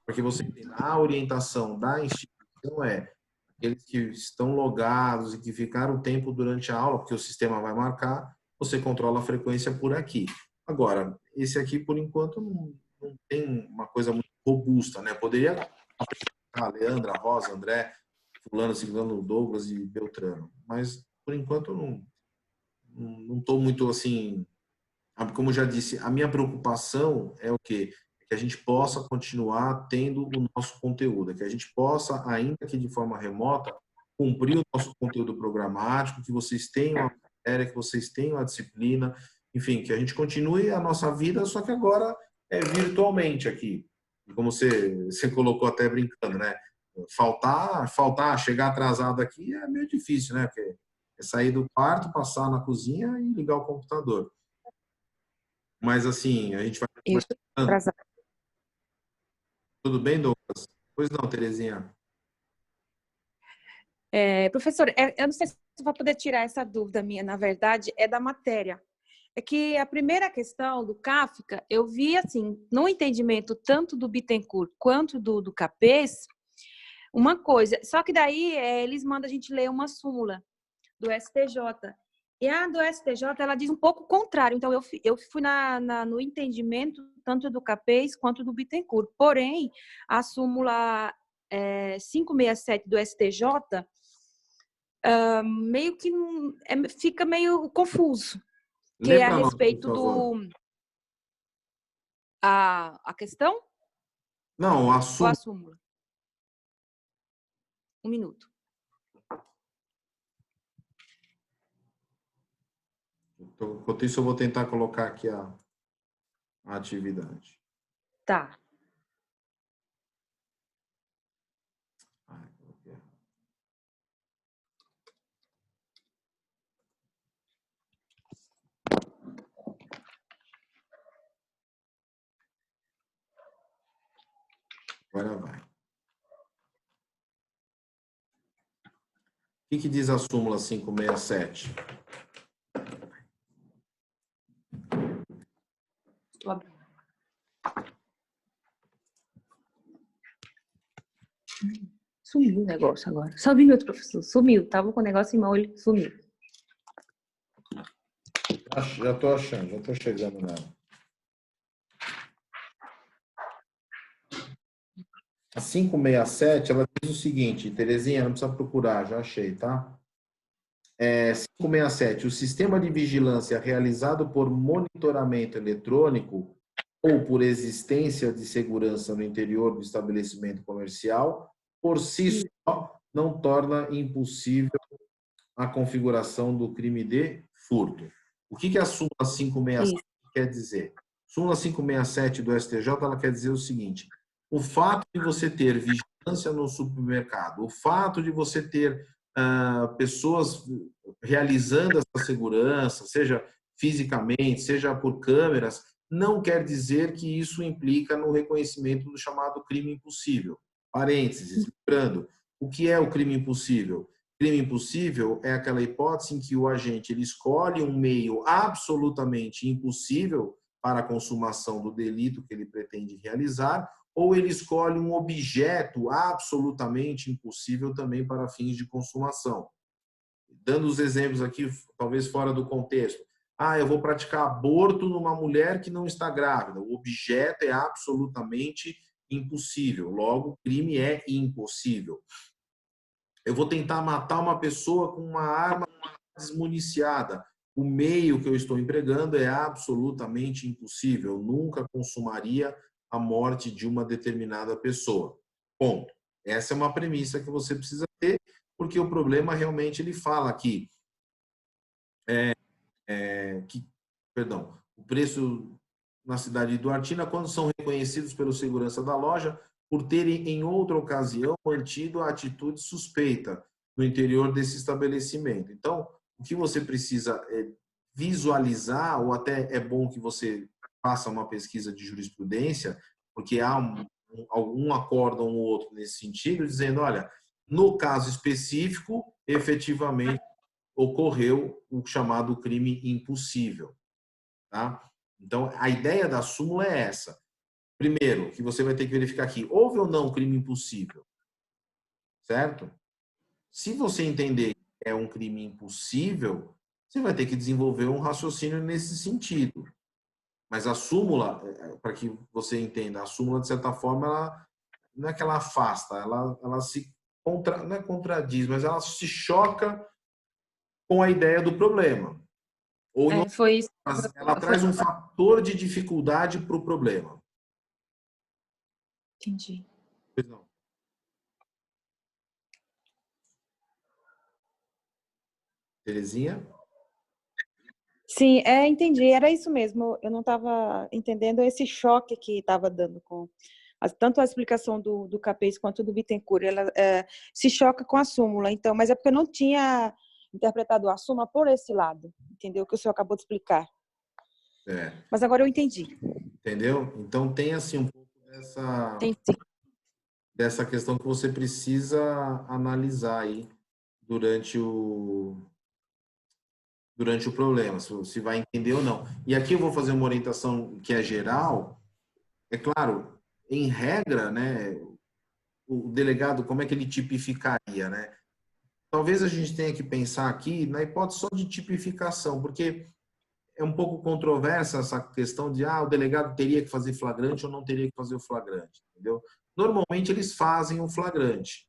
Speaker 1: para que você entenda, a orientação da instituição é aqueles que estão logados e que ficaram tempo durante a aula, porque o sistema vai marcar, você controla a frequência por aqui. Agora, esse aqui, por enquanto, não tem uma coisa muito robusta, né? Poderia a Leandra, a Rosa, André, fulano, ciclano, Douglas e Beltrano. Mas, por enquanto, eu não estou muito, assim... Como eu já disse, a minha preocupação é o quê? É que a gente possa continuar tendo o nosso conteúdo, é que a gente possa, ainda que de forma remota, cumprir o nosso conteúdo programático, que vocês tenham a matéria, que vocês tenham a disciplina, enfim, que a gente continue a nossa vida, só que agora é virtualmente aqui. Como você colocou até brincando, né? Faltar, chegar atrasado aqui é meio difícil, né? Porque é sair do quarto, passar na cozinha e ligar o computador. Mas assim, a gente vai...
Speaker 6: Eu estou atrasada.
Speaker 1: Tudo bem, Douglas? Pois não, Terezinha.
Speaker 6: Professor, eu não sei se você vai poder tirar essa dúvida minha, na verdade, é da matéria. É que a primeira questão do Kafka, eu vi, assim, no entendimento tanto do Bittencourt quanto do Capês, uma coisa, só que daí eles mandam a gente ler uma súmula do STJ. E a do STJ, ela diz um pouco o contrário. Então, eu fui no entendimento tanto do Capês quanto do Bittencourt. Porém, a súmula 567 do STJ meio que fica meio confuso. Que
Speaker 1: Lê
Speaker 6: é a
Speaker 1: para nós,
Speaker 6: respeito
Speaker 1: por favor.
Speaker 6: do... A questão?
Speaker 1: Não, a
Speaker 6: Ou a
Speaker 1: súmula.
Speaker 6: súmula? Um minuto.
Speaker 1: Enquanto isso, eu vou tentar colocar aqui a atividade.
Speaker 6: Tá.
Speaker 1: Agora vai. O que diz a súmula 567?
Speaker 6: Sumiu o negócio agora. Só 1 minuto, professor. Sumiu. Tava com o negócio em mão, ele sumiu.
Speaker 1: Já estou achando, já estou chegando nela. A 567, ela diz o seguinte, Terezinha, não precisa procurar, já achei, tá? 567, o sistema de vigilância realizado por monitoramento eletrônico ou por existência de segurança no interior do estabelecimento comercial, por si só, não torna impossível a configuração do crime de furto. O que a súmula 567 quer dizer? Súmula 567 do STJ, ela quer dizer o seguinte: o fato de você ter vigilância no supermercado, o fato de você ter pessoas realizando essa segurança, seja fisicamente, seja por câmeras, não quer dizer que isso implica no reconhecimento do chamado crime impossível. Parênteses, lembrando, o que é o crime impossível? Crime impossível é aquela hipótese em que o agente ele escolhe um meio absolutamente impossível para a consumação do delito que ele pretende realizar, ou ele escolhe um objeto absolutamente impossível também para fins de consumação. Dando os exemplos aqui, talvez fora do contexto. Eu vou praticar aborto numa mulher que não está grávida. O objeto é absolutamente impossível. Logo, o crime é impossível. Eu vou tentar matar uma pessoa com uma arma desmuniciada. O meio que eu estou empregando é absolutamente impossível. Eu nunca consumaria a morte de uma determinada pessoa. Ponto. Essa é uma premissa que você precisa ter, porque o problema realmente ele fala aqui o preço na cidade de Duartina, quando são reconhecidos pelo segurança da loja por terem em outra ocasião mantido a atitude suspeita no interior desse estabelecimento. Então, o que você precisa é visualizar, ou até é bom que você faça uma pesquisa de jurisprudência, porque há algum acórdão ou outro nesse sentido, dizendo, olha, no caso específico, efetivamente ocorreu o chamado crime impossível. Tá? Então, a ideia da súmula é essa. Primeiro, que você vai ter que verificar aqui, houve ou não crime impossível? Certo? Se você entender que é um crime impossível, você vai ter que desenvolver um raciocínio nesse sentido. Mas a súmula, para que você entenda, a súmula, de certa forma, ela, não é que ela afasta, ela se não é contradiz, mas ela se choca com a ideia do problema. Ou
Speaker 6: Foi isso.
Speaker 1: ela traz um fator de dificuldade para o problema.
Speaker 6: Entendi.
Speaker 1: Pois não. Terezinha?
Speaker 6: Sim, entendi. Era isso mesmo. Eu não estava entendendo esse choque que estava dando com tanto a explicação do Capês quanto do Bittencourt. Ela se choca com a súmula. Então, mas é porque eu não tinha interpretado a súmula por esse lado. Entendeu? O que o senhor acabou de explicar. Mas agora eu entendi.
Speaker 1: Entendeu? Então tem assim um pouco dessa questão que você precisa analisar aí durante o problema, se vai entender ou não. E aqui eu vou fazer uma orientação que é geral. É claro, em regra, né, o delegado, como é que ele tipificaria, né? Talvez a gente tenha que pensar aqui na hipótese só de tipificação, porque é um pouco controversa essa questão de o delegado teria que fazer flagrante ou não teria que fazer o flagrante, entendeu? Normalmente eles fazem o flagrante,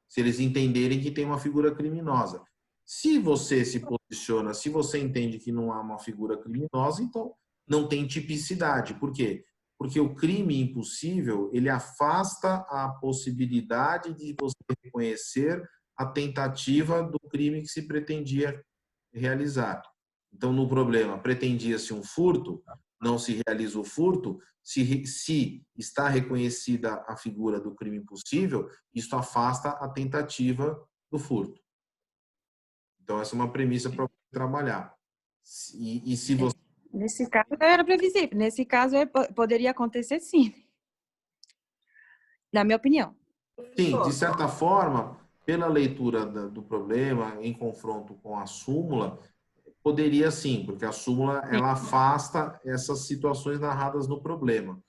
Speaker 1: se eles entenderem que tem uma figura criminosa. Se você se posiciona, se você entende que não há uma figura criminosa, então não tem tipicidade. Por quê? Porque o crime impossível, ele afasta a possibilidade de você reconhecer a tentativa do crime que se pretendia realizar. Então, no problema, pretendia-se um furto, não se realiza o furto, se está reconhecida a figura do crime impossível, isso afasta a tentativa do furto. Então, essa é uma premissa para trabalhar. E se você...
Speaker 6: Nesse caso, era previsível. Nesse caso, poderia acontecer sim. Na minha opinião.
Speaker 1: Sim, de certa forma, pela leitura do problema, em confronto com a súmula, poderia sim, porque a súmula ela afasta essas situações narradas no problema.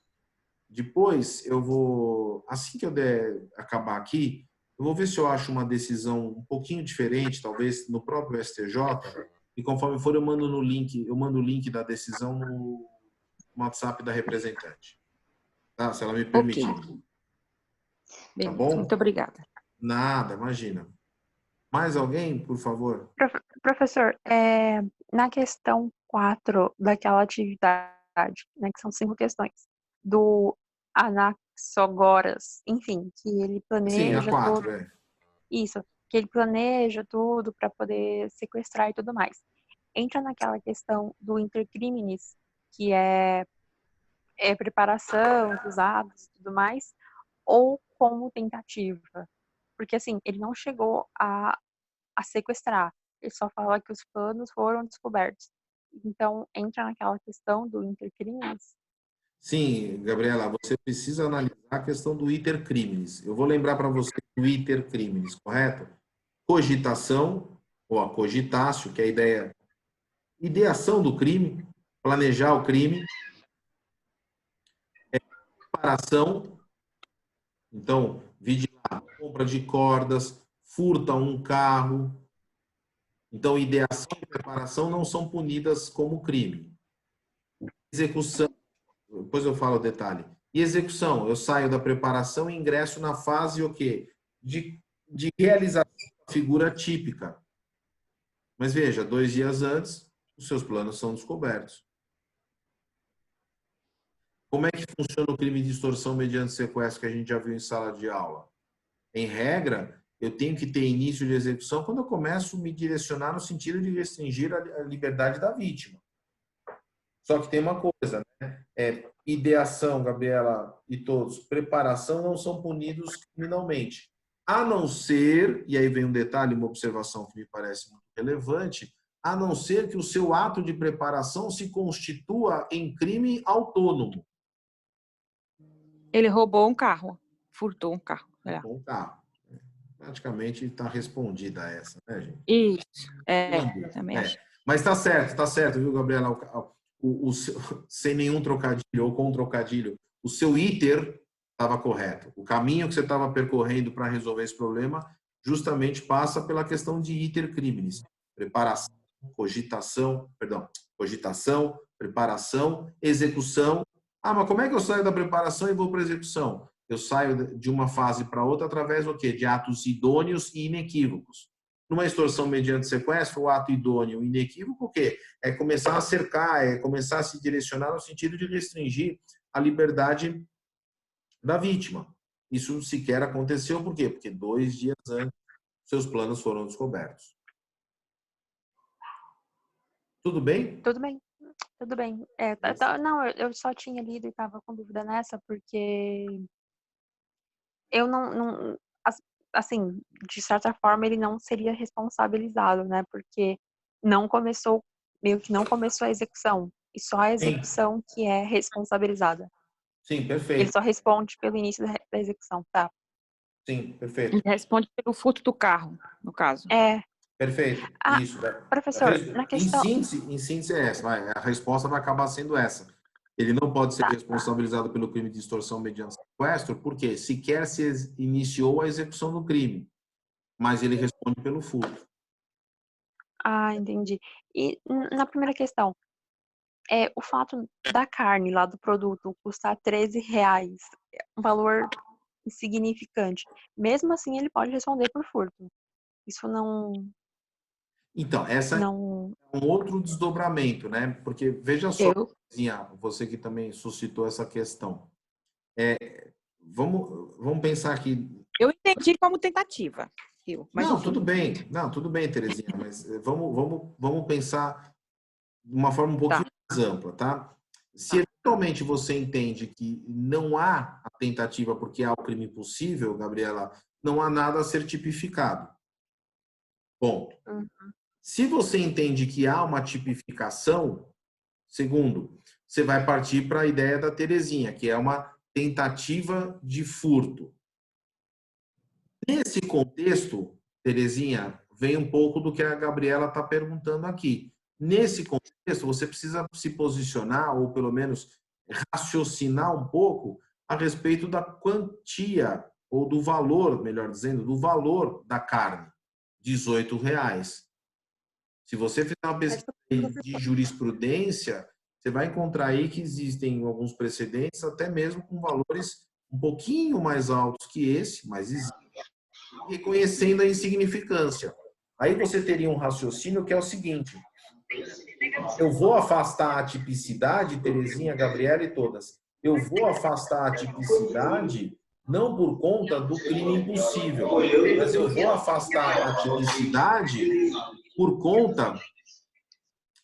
Speaker 1: Depois, eu vou, assim que eu der acabar aqui, eu vou ver se eu acho uma decisão um pouquinho diferente, talvez no próprio STJ, e conforme for eu mando o link da decisão no WhatsApp da representante. Tá? Se ela me permitir.
Speaker 6: Okay.
Speaker 1: Tá bom?
Speaker 6: Muito obrigada.
Speaker 1: Nada, imagina. Mais alguém, por favor?
Speaker 4: Professor, na questão 4 daquela atividade, né, que são 5 questões, do Anaxagoras, enfim, que ele planeja...
Speaker 1: Sim, a 4,
Speaker 4: Isso. que ele planeja tudo para poder sequestrar e tudo mais. Entra naquela questão do inter criminis, que é preparação dos atos e tudo mais, ou como tentativa. Porque, assim, ele não chegou a sequestrar, ele só fala que os planos foram descobertos. Então, entra naquela questão do inter criminis.
Speaker 1: Sim, Gabriela, você precisa analisar a questão do iter criminis. Eu vou lembrar para você do iter criminis, correto? Cogitação, ou a cogitatio, que é a ideação do crime, planejar o crime, preparação, então, vigilar, compra de cordas, furta um carro. Então, ideação e preparação não são punidas como crime. Execução, depois eu falo o detalhe. E execução, eu saio da preparação e ingresso na fase o quê? De realização da figura típica. Mas veja, 2 dias antes, os seus planos são descobertos. Como é que funciona o crime de extorsão mediante sequestro que a gente já viu em sala de aula? Em regra, eu tenho que ter início de execução quando eu começo a me direcionar no sentido de restringir a liberdade da vítima. Só que tem uma coisa, né? Ideação, Gabriela e todos, preparação não são punidos criminalmente. A não ser, e aí vem um detalhe, uma observação que me parece muito relevante, a não ser que o seu ato de preparação se constitua em crime autônomo.
Speaker 6: Ele roubou um carro, furtou um carro.
Speaker 1: Furtou um carro. Praticamente está respondida essa, né, gente?
Speaker 6: Isso, também acho.
Speaker 1: Mas tá certo, viu, Gabriela? Sem nenhum trocadilho ou com um trocadilho, o seu iter estava correto. O caminho que você estava percorrendo para resolver esse problema justamente passa pela questão de iter criminis. Preparação, cogitação, preparação, execução. Ah, mas como é que eu saio da preparação e vou para a execução? Eu saio de uma fase para outra através do quê? De atos idôneos e inequívocos. Numa extorsão mediante sequestro, o ato idôneo e inequívoco, o quê? É começar a cercar, é começar a se direcionar no sentido de restringir a liberdade da vítima. Isso sequer aconteceu, por quê? Porque 2 dias antes, seus planos foram descobertos. Tudo bem?
Speaker 4: Tudo bem. Tudo bem. Não, eu só tinha lido e estava com dúvida nessa, porque eu não assim, de certa forma, ele não seria responsabilizado, né? Porque meio que não começou a execução. E só a execução que é responsabilizada.
Speaker 1: Sim, perfeito.
Speaker 4: Ele só responde pelo início da execução, tá?
Speaker 1: Sim, perfeito.
Speaker 6: Ele responde pelo furto do carro, no caso.
Speaker 1: Perfeito. Isso.
Speaker 4: Professor, na questão...
Speaker 1: Em síntese é essa. A resposta vai acabar sendo essa. Ele não pode ser responsabilizado pelo crime de extorsão mediante sequestro, porque sequer se iniciou a execução do crime, mas ele responde pelo furto.
Speaker 4: Ah, entendi. E na primeira questão, o fato da carne lá do produto custar R$13, um valor insignificante, mesmo assim ele pode responder por furto. Isso não...
Speaker 1: Então, essa é um outro desdobramento, né? Porque, veja só, você que também suscitou essa questão. Vamos pensar aqui...
Speaker 6: Eu entendi como tentativa.
Speaker 1: Tudo bem, Terezinha, mas vamos pensar de uma forma um pouquinho mais ampla, tá? Se eventualmente você entende que não há a tentativa porque há o crime possível, Gabriela, não há nada a ser tipificado. Ponto. Se você entende que há uma tipificação, segundo, você vai partir para a ideia da Terezinha, que é uma tentativa de furto. Nesse contexto, Terezinha, vem um pouco do que a Gabriela está perguntando aqui. Nesse contexto, você precisa se posicionar, ou pelo menos raciocinar um pouco a respeito da quantia, ou do valor, melhor dizendo, do valor da carne. R$18. Se você fizer uma pesquisa de jurisprudência, você vai encontrar aí que existem alguns precedentes, até mesmo com valores um pouquinho mais altos que esse, mas existe, reconhecendo a insignificância. Aí você teria um raciocínio que é o seguinte: eu vou afastar a tipicidade, Terezinha, Gabriela e todas, eu vou afastar a tipicidade não por conta do crime impossível, mas eu vou afastar a tipicidade por conta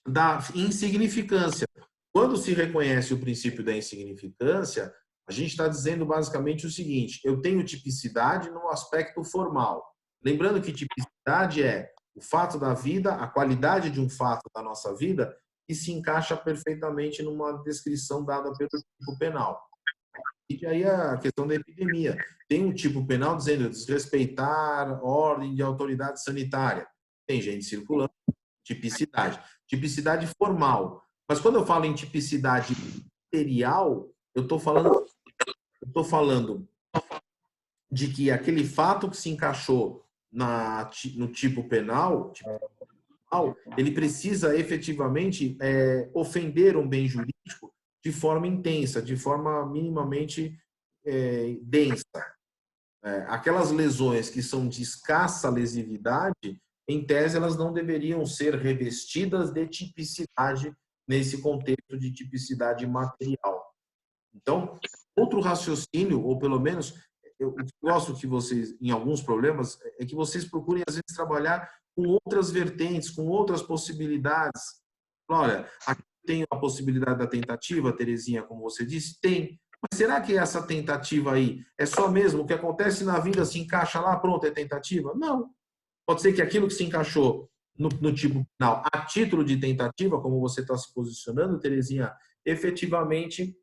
Speaker 1: da insignificância. Quando se reconhece o princípio da insignificância, a gente está dizendo basicamente o seguinte: eu tenho tipicidade no aspecto formal. Lembrando que tipicidade é o fato da vida, a qualidade de um fato da nossa vida, que se encaixa perfeitamente numa descrição dada pelo tipo penal. E aí a questão da epidemia. Tem um tipo penal dizendo desrespeitar ordem de autoridade sanitária. Tem gente circulando, tipicidade. Tipicidade formal. Mas quando eu falo em tipicidade material, eu estou falando de que aquele fato que se encaixou no tipo penal, ele precisa efetivamente ofender um bem jurídico de forma intensa, de forma minimamente densa. Aquelas lesões que são de escassa lesividade, em tese, elas não deveriam ser revestidas de tipicidade nesse contexto de tipicidade material. Então, outro raciocínio, ou pelo menos, eu gosto que vocês, em alguns problemas, é que vocês procurem, às vezes, trabalhar com outras vertentes, com outras possibilidades. Olha, aqui tem a possibilidade da tentativa, Terezinha, como você disse? Tem. Mas será que essa tentativa aí é só mesmo o que acontece na vida se encaixa lá, pronto, é tentativa? Não. Pode ser que aquilo que se encaixou no tipo penal a título de tentativa, como você está se posicionando, Terezinha, efetivamente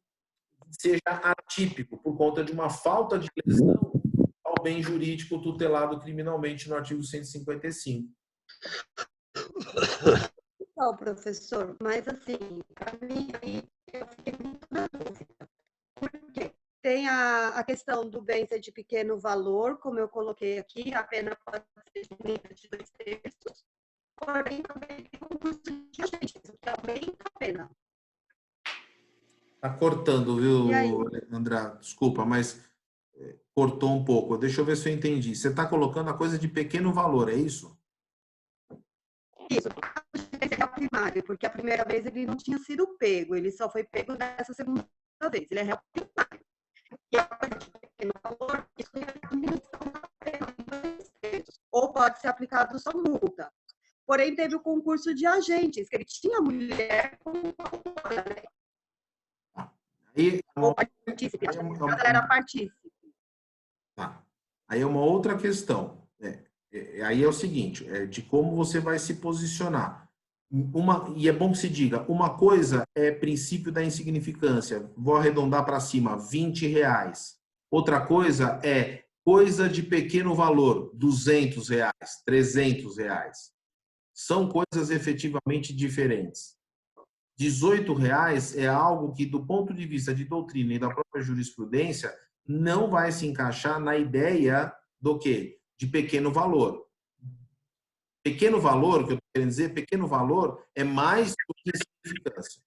Speaker 1: seja atípico por conta de uma falta de lesão ao bem jurídico tutelado criminalmente no artigo 155.
Speaker 11: Não, professor, mas assim, para mim, aí eu fiquei muito na dúvida. Porque tem a questão do bem ser de pequeno valor, como eu coloquei aqui, a pena pode ser de 2/3, porém também tem um custo de agentes, que aumenta a pena.
Speaker 1: Tá cortando, viu, André? Desculpa, mas cortou um pouco. Deixa eu ver se eu entendi. Você está colocando a coisa de pequeno valor, é isso?
Speaker 11: Isso, é primário, porque a primeira vez ele não tinha sido pego, ele só foi pego nessa segunda vez. Ele é réu primário. E a coisa de pequeno valor, isso é a diminuição da pena em 2/3, ou pode ser aplicado só multa. Porém, teve o concurso de agentes, que ele tinha mulher como autora, né?
Speaker 1: Aí,
Speaker 11: ou partícipe, ela era partícipe.
Speaker 1: Tá. Aí é uma outra questão. Aí é o seguinte, de como você vai se posicionar. E é bom que se diga, uma coisa é princípio da insignificância, vou arredondar para cima, R$20. Outra coisa é coisa de pequeno valor, R$200, R$300. São coisas efetivamente diferentes. R$18 é algo que, do ponto de vista de doutrina e da própria jurisprudência, não vai se encaixar na ideia do quê? De pequeno valor. Pequeno valor, o que eu estou querendo dizer, pequeno valor é mais do que insignificância.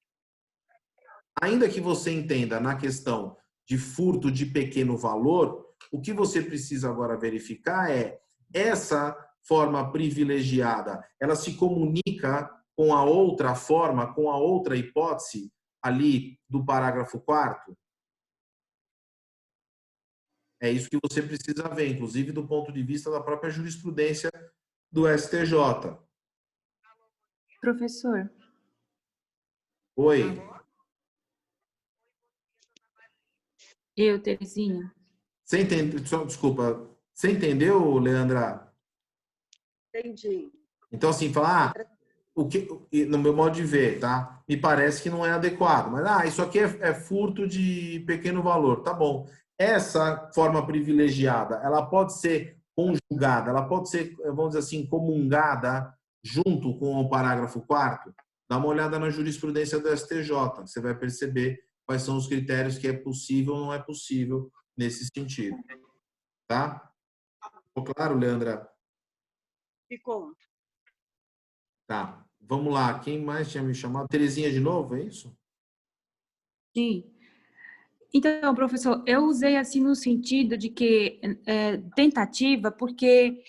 Speaker 1: Ainda que você entenda na questão de furto de pequeno valor, o que você precisa agora verificar é essa forma privilegiada, ela se comunica com a outra forma, com a outra hipótese ali do parágrafo 4º? É isso que você precisa ver, inclusive do ponto de vista da própria jurisprudência do STJ.
Speaker 6: Professor.
Speaker 1: Oi.
Speaker 6: Eu, Terezinha.
Speaker 1: Você entendeu? Desculpa. Você entendeu, Leandra?
Speaker 2: Entendi.
Speaker 1: Então, assim, falar, no meu modo de ver, tá? Me parece que não é adequado. Mas, isso aqui é furto de pequeno valor. Tá bom. Essa forma privilegiada, ela pode ser conjugada, ela pode ser, vamos dizer assim, comungada junto com o parágrafo 4º? Dá uma olhada na jurisprudência do STJ. Você vai perceber quais são os critérios que é possível ou não é possível nesse sentido. Tá? Ficou claro, Leandra?
Speaker 11: Ficou.
Speaker 1: Tá. Vamos lá. Quem mais tinha me chamado? Terezinha de novo, é isso?
Speaker 6: Sim. Então, professor, eu usei assim no sentido de que tentativa, porque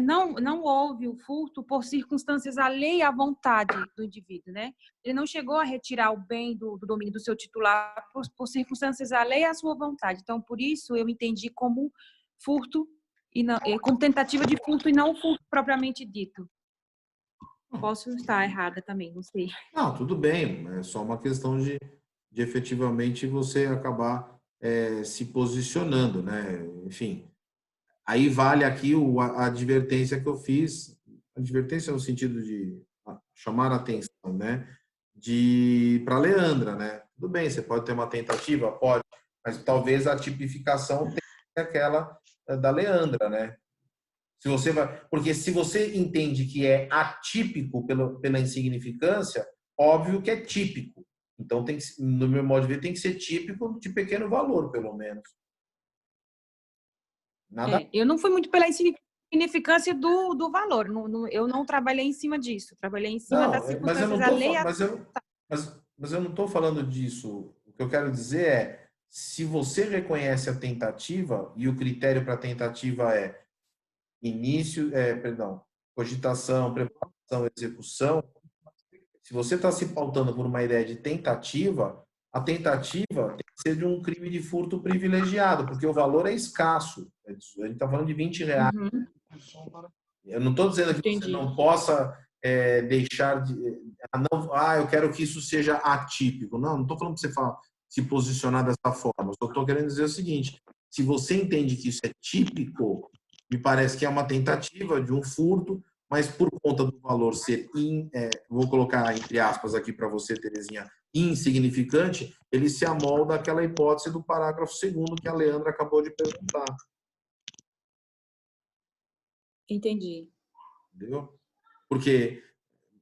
Speaker 6: não houve o furto por circunstâncias alheias à vontade do indivíduo, né? Ele não chegou a retirar o bem do domínio do seu titular por circunstâncias alheias à sua vontade. Então, por isso, eu entendi como furto, como tentativa de furto e não furto propriamente dito. Posso estar errada também, não sei.
Speaker 1: Não, tudo bem. É só uma questão de efetivamente você acabar se posicionando, né? Enfim, aí vale aqui a advertência que eu fiz, advertência no sentido de chamar a atenção, né? Para Leandra, né? Tudo bem, você pode ter uma tentativa, pode, mas talvez a tipificação tenha aquela da Leandra, né? Se você porque se você entende que é atípico pela insignificância, óbvio que é típico. Então tem que, no meu modo de ver, tem que ser típico de pequeno valor, pelo menos. Nada.
Speaker 6: Eu não fui muito pela insignificância do valor. Eu não trabalhei em cima disso. Trabalhei em cima das circunstâncias alheias.
Speaker 1: Mas eu não estou falando disso. O que eu quero dizer é, se você reconhece a tentativa e o critério para a tentativa é cogitação, preparação, execução, se você está se pautando por uma ideia de tentativa, a tentativa tem que ser de um crime de furto privilegiado, porque o valor é escasso. A gente está falando de R$20.
Speaker 6: Uhum.
Speaker 1: Eu não estou dizendo que você não possa deixar de... eu quero que isso seja atípico. Não estou falando para você se posicionar dessa forma. Eu só estou querendo dizer o seguinte, se você entende que isso é típico, me parece que é uma tentativa de um furto, mas por conta do valor ser, vou colocar entre aspas aqui para você, Terezinha, insignificante, ele se amolda àquela hipótese do parágrafo 2º que a Leandra acabou de perguntar.
Speaker 6: Entendi.
Speaker 1: Entendeu? Porque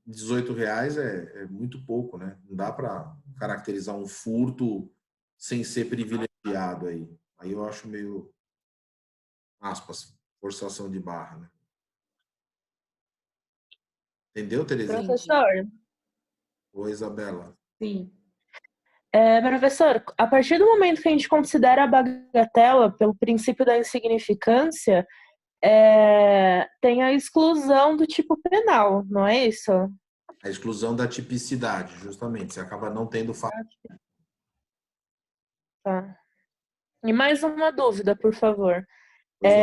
Speaker 1: R$18 é muito pouco, né? Não dá para caracterizar um furto sem ser privilegiado aí. Aí eu acho meio, aspas, forçação de barra, né? Entendeu, Terezinha?
Speaker 9: Professor.
Speaker 1: Oi, Isabela.
Speaker 6: Sim.
Speaker 9: Professor, a partir do momento que a gente considera a bagatela pelo princípio da insignificância, tem a exclusão do tipo penal, não é isso?
Speaker 1: A exclusão da tipicidade, justamente. Você acaba não tendo fato.
Speaker 9: Tá. E mais uma dúvida, por favor.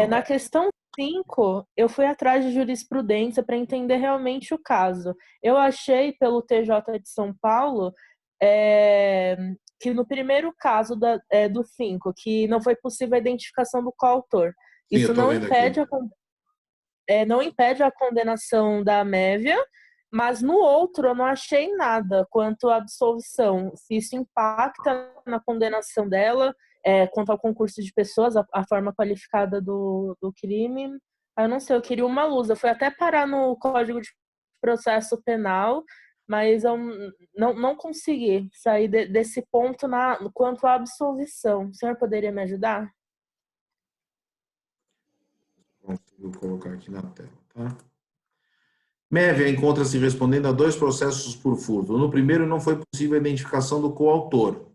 Speaker 9: Na questão 5, eu fui atrás de jurisprudência para entender realmente o caso. Eu achei pelo TJ de São Paulo que no primeiro caso do 5, que não foi possível a identificação do coautor. Isso não impede a condenação da Amévia, mas no outro eu não achei nada quanto à absolvição. Se isso impacta na condenação dela, quanto ao concurso de pessoas, a forma qualificada do crime, eu não sei, eu queria uma luz. Eu fui até parar no Código de Processo Penal, mas eu não consegui sair desse ponto quanto à absolvição. O senhor poderia me ajudar?
Speaker 1: Vou colocar aqui na tela, tá? Mévia encontra-se respondendo a 2 processos por furto. No primeiro, não foi possível a identificação do coautor.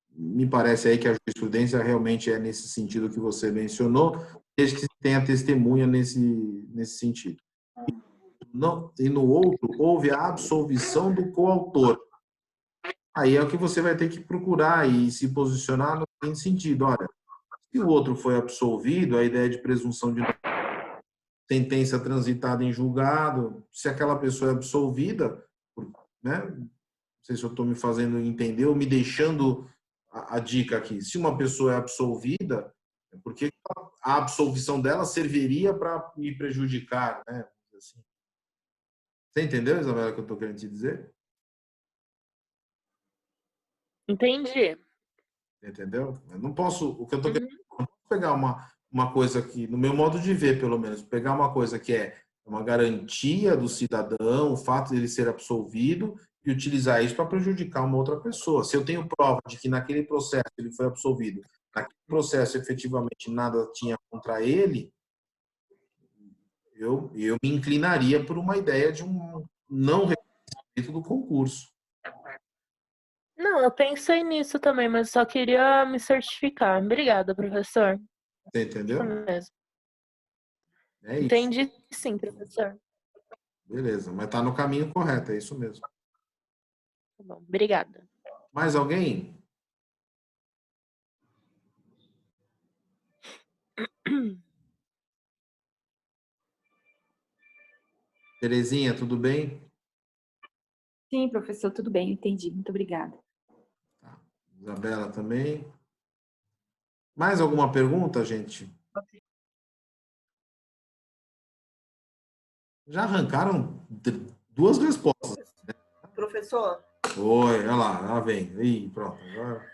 Speaker 1: Me parece aí que a jurisprudência realmente é nesse sentido que você mencionou, desde que se tenha testemunha nesse sentido. E no outro, houve a absolvição do coautor. Aí é o que você vai ter que procurar e se posicionar no seguinte sentido. Olha, se o outro foi absolvido, a ideia de presunção de sentença transitada em julgado, se aquela pessoa é absolvida, né? Não sei se eu estou me fazendo entender ou me deixando a dica aqui. Se uma pessoa é absolvida, é porque a absolvição dela serviria para me prejudicar, né? Assim. Você entendeu, Isabela, o que eu estou querendo te dizer?
Speaker 9: Entendi.
Speaker 1: Entendeu? Eu não posso, o que eu estou querendo, não posso pegar uma coisa que, no meu modo de ver, pelo menos, pegar uma coisa que é uma garantia do cidadão, o fato de ele ser absolvido, e utilizar isso para prejudicar uma outra pessoa. Se eu tenho prova de que naquele processo ele foi absolvido, naquele processo efetivamente nada tinha contra ele, eu me inclinaria por uma ideia de um não reconhecimento do concurso.
Speaker 9: Não, eu pensei nisso também, mas só queria me certificar. Obrigada, professor.
Speaker 1: Você entendeu?
Speaker 9: Isso mesmo.
Speaker 1: É isso.
Speaker 9: Entendi sim, professor.
Speaker 1: Beleza, mas está no caminho correto, é isso mesmo.
Speaker 9: Tá bom, obrigada.
Speaker 1: Mais alguém? Terezinha, tudo bem?
Speaker 12: Sim, professor, tudo bem, entendi. Muito obrigada.
Speaker 1: Isabela também. Mais alguma pergunta, gente? Já arrancaram duas respostas.
Speaker 2: Professor?
Speaker 1: Oi, olha lá vem. Ih, pronto. Agora...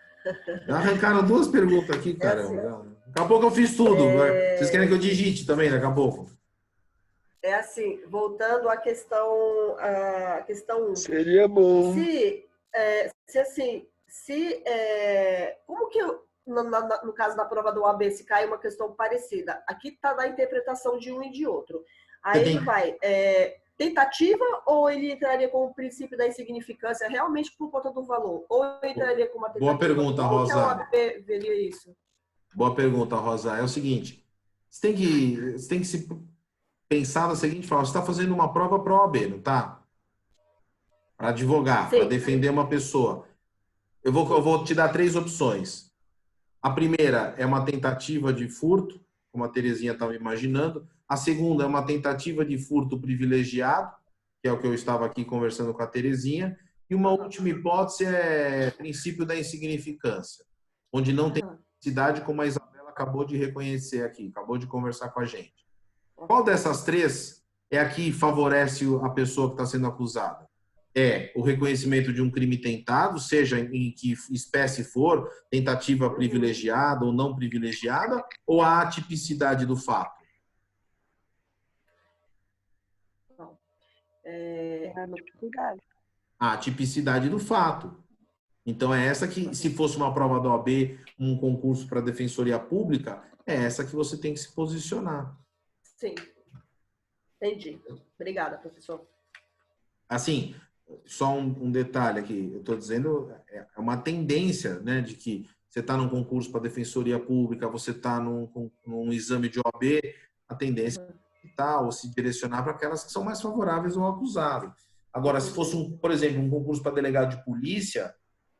Speaker 1: Já arrancaram duas perguntas aqui, caramba. Daqui a pouco eu fiz tudo. Vocês querem que eu digite também daqui a pouco?
Speaker 2: É assim, voltando à questão 1.
Speaker 10: Seria bom.
Speaker 2: Como que, no caso da prova do OAB, se cai uma questão parecida? Aqui está na interpretação de um e de outro. Aí ele vai, tentativa ou ele entraria com o princípio da insignificância realmente por conta do valor? Ou entraria com uma tentativa?
Speaker 1: Boa pergunta,
Speaker 2: Como
Speaker 1: Rosa.
Speaker 2: que a OAB veria isso?
Speaker 1: Boa pergunta, Rosa. É o seguinte, você tem que se pensar da seguinte forma, você está fazendo uma prova para a OAB, não está? Para advogar, para defender uma pessoa. Eu vou te dar 3 opções. A primeira é uma tentativa de furto, como a Terezinha estava imaginando. A segunda é uma tentativa de furto privilegiado, que é o que eu estava aqui conversando com a Terezinha. E uma última hipótese é princípio da insignificância, onde não tem necessidade, como a Isabela acabou de reconhecer aqui, acabou de conversar com a gente. Qual dessas 3 é a que favorece a pessoa que está sendo acusada? É o reconhecimento de um crime tentado, seja em que espécie for, tentativa privilegiada ou não privilegiada, ou a atipicidade do fato? A atipicidade do fato. Então, é essa que, se fosse uma prova da OAB, um concurso para a Defensoria Pública, é essa que você tem que se posicionar.
Speaker 2: Sim. Entendi. Obrigada, professor.
Speaker 1: Assim, só um detalhe aqui, eu estou dizendo, é uma tendência, né, de que você está num concurso para Defensoria Pública, você está num exame de OAB, a tendência é ou se direcionar para aquelas que são mais favoráveis ao acusado. Agora, se fosse, por exemplo, um concurso para delegado de polícia,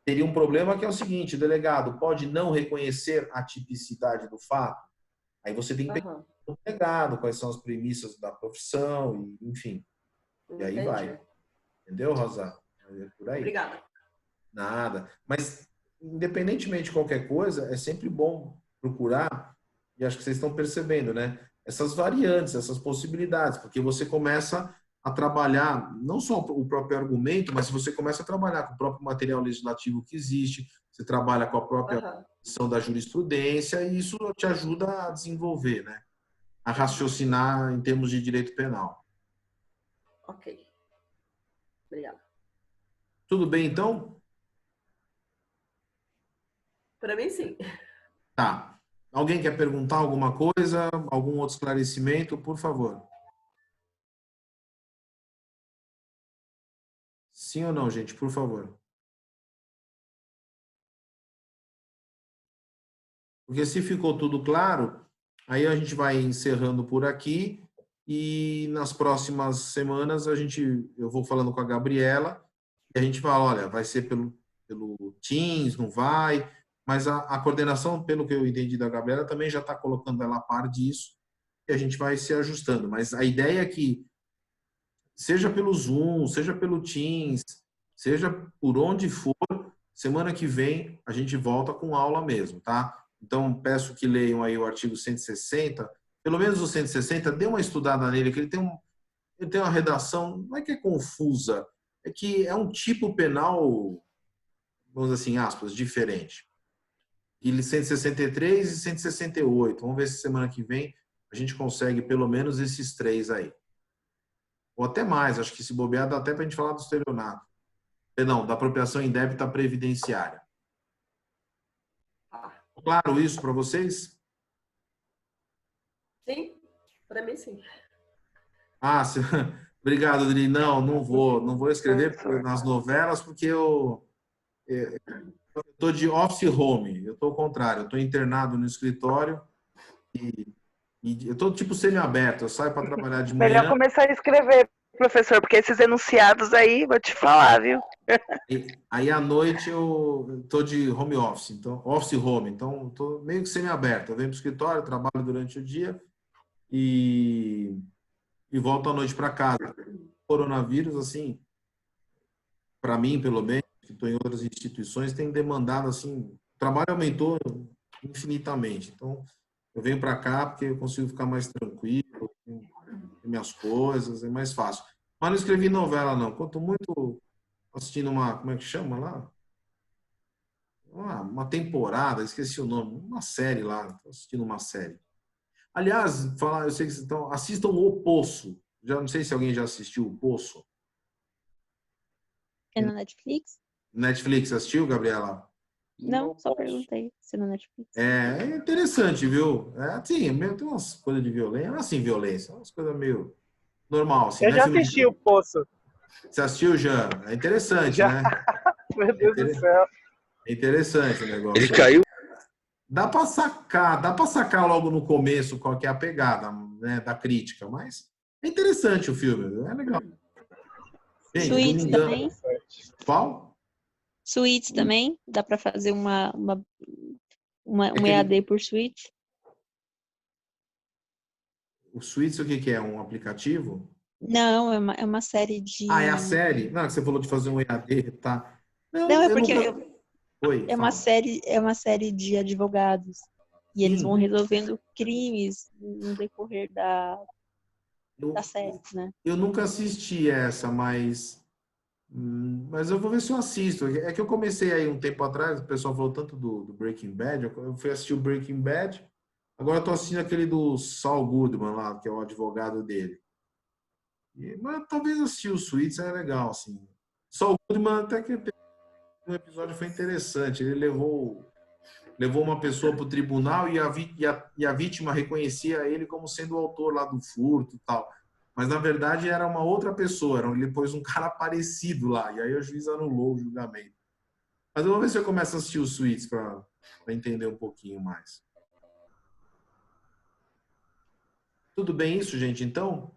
Speaker 1: teria um problema que é o seguinte, o delegado pode não reconhecer a tipicidade do fato, aí você tem que pegar o delegado, quais são as premissas da profissão, enfim. E aí vai. Entendeu, Rosa? É por aí.
Speaker 2: Obrigada.
Speaker 1: Nada. Mas, independentemente de qualquer coisa, é sempre bom procurar, e acho que vocês estão percebendo, né? Essas variantes, essas possibilidades, porque você começa a trabalhar, não só o próprio argumento, mas você começa a trabalhar com o próprio material legislativo que existe, você trabalha com a própria questão da jurisprudência, e isso te ajuda a desenvolver, né? A raciocinar em termos de direito penal.
Speaker 2: Ok. Obrigada.
Speaker 1: Tudo bem, então?
Speaker 2: Para mim, sim.
Speaker 1: Tá. Alguém quer perguntar alguma coisa? Algum outro esclarecimento? Por favor. Sim ou não, gente? Por favor. Porque se ficou tudo claro, aí a gente vai encerrando por aqui e nas próximas semanas eu vou falando com a Gabriela e a gente fala, olha, vai ser pelo Teams, não vai, mas a coordenação, pelo que eu entendi da Gabriela, também já está colocando ela a par disso e a gente vai se ajustando. Mas a ideia é que, seja pelo Zoom, seja pelo Teams, seja por onde for, semana que vem a gente volta com aula mesmo, tá? Então, peço que leiam aí o artigo 160, pelo menos o 160, dê uma estudada nele, que ele tem uma redação, não é que é confusa, é que é um tipo penal, vamos dizer assim, aspas, diferente. E 163 e 168. Vamos ver se semana que vem a gente consegue pelo menos esses 3 aí. Ou até mais, acho que se bobear dá até para a gente falar do estelionato. Perdão, da apropriação indébita previdenciária. Claro isso para vocês?
Speaker 2: Sim, para mim sim.
Speaker 1: Obrigado, Adri. Não vou escrever nas novelas porque eu estou de office home. Eu estou ao contrário, eu estou internado no escritório e E eu tô tipo semi-aberto, eu saio para trabalhar de
Speaker 8: Melhor
Speaker 1: manhã,
Speaker 8: começar a escrever, professor, porque esses enunciados aí, vou te falar, viu?
Speaker 1: aí à noite eu tô de home office, então office home, então tô meio que semi-aberto. Eu venho pro escritório, trabalho durante o dia e, e volto à noite para casa. Coronavírus, assim, para mim, pelo menos, que estou em outras instituições, tem demandado assim, o trabalho aumentou infinitamente. Então, eu venho para cá porque eu consigo ficar mais tranquilo, tenho minhas coisas, é mais fácil. Mas não escrevi novela, não. Quanto muito assistindo uma, como é que chama lá? Uma temporada, esqueci o nome, uma série lá, tô assistindo uma série. Aliás, falar, eu sei que vocês estão, assistam O Poço. Já não sei se alguém já assistiu O Poço.
Speaker 4: É na Netflix?
Speaker 1: Netflix, assistiu, Gabriela?
Speaker 4: Não, só perguntei se é na Netflix.
Speaker 1: É interessante, viu? É assim, meio, tem umas coisas de violência, não é assim, violência, umas coisas meio normal, assim,
Speaker 5: Eu
Speaker 1: né?
Speaker 5: já
Speaker 1: Filme
Speaker 5: assisti o Poço.
Speaker 1: Você assistiu, Jean? É interessante,
Speaker 5: Já.
Speaker 1: né?
Speaker 5: Meu Deus do céu.
Speaker 1: É interessante o negócio.
Speaker 10: Ele caiu.
Speaker 1: Dá para sacar logo no começo qual que é a pegada, né, da crítica, mas é interessante o filme, é legal. Gente,
Speaker 4: Suítes
Speaker 1: domingão.
Speaker 4: também?
Speaker 1: Qual?
Speaker 4: Suítes também? Dá para fazer um EAD por suíte?
Speaker 1: O Suítes, o que que é? Um aplicativo?
Speaker 4: Não, é uma série de...
Speaker 1: Ah, é a série? Não, que você falou de fazer um EAD, tá?
Speaker 4: Não, é
Speaker 1: eu
Speaker 4: porque
Speaker 1: nunca... Oi,
Speaker 4: é uma série de advogados. E eles vão resolvendo crimes no decorrer da série, né?
Speaker 1: Eu nunca assisti essa, mas eu vou ver se eu assisto. É que eu comecei aí um tempo atrás, o pessoal falou tanto do Breaking Bad, eu fui assistir o Breaking Bad, agora eu tô assistindo aquele do Saul Goodman lá, que é o advogado dele. Mas talvez assistir o Suits é legal, assim. Saul Goodman até que o episódio foi interessante, ele levou uma pessoa para o tribunal e a vítima reconhecia ele como sendo o autor lá do furto e tal. Mas, na verdade, era uma outra pessoa. Ele pôs um cara parecido lá. E aí o juiz anulou o julgamento. Mas eu vou ver se eu começo a assistir os Suits para entender um pouquinho mais. Tudo bem isso, gente? Então?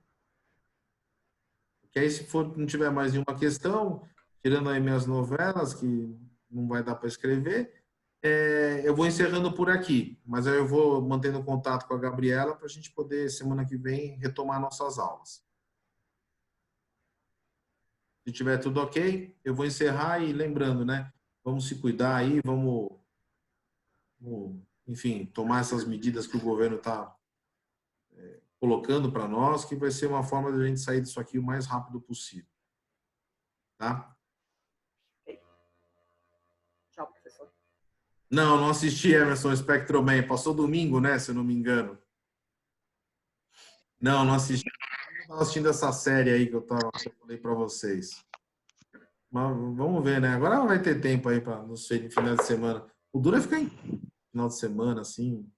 Speaker 1: Porque aí, se não tiver mais nenhuma questão, tirando aí minhas novelas, que não vai dar para escrever, eu vou encerrando por aqui, mas aí eu vou mantendo contato com a Gabriela para a gente poder, semana que vem, retomar nossas aulas. Se tiver tudo ok, eu vou encerrar e lembrando, né? Vamos se cuidar aí, vamos enfim, tomar essas medidas que o governo está colocando para nós, que vai ser uma forma de a gente sair disso aqui o mais rápido possível. Tá?
Speaker 2: Tchau, professor.
Speaker 1: Não assisti Emerson Spectrum Man. Passou domingo, né? Se eu não me engano. Não assisti. Eu estava assistindo essa série aí que eu falei para vocês. Mas vamos ver, né? Agora vai ter tempo aí para, não sei, no final de semana. O duro é ficar em final de semana, assim.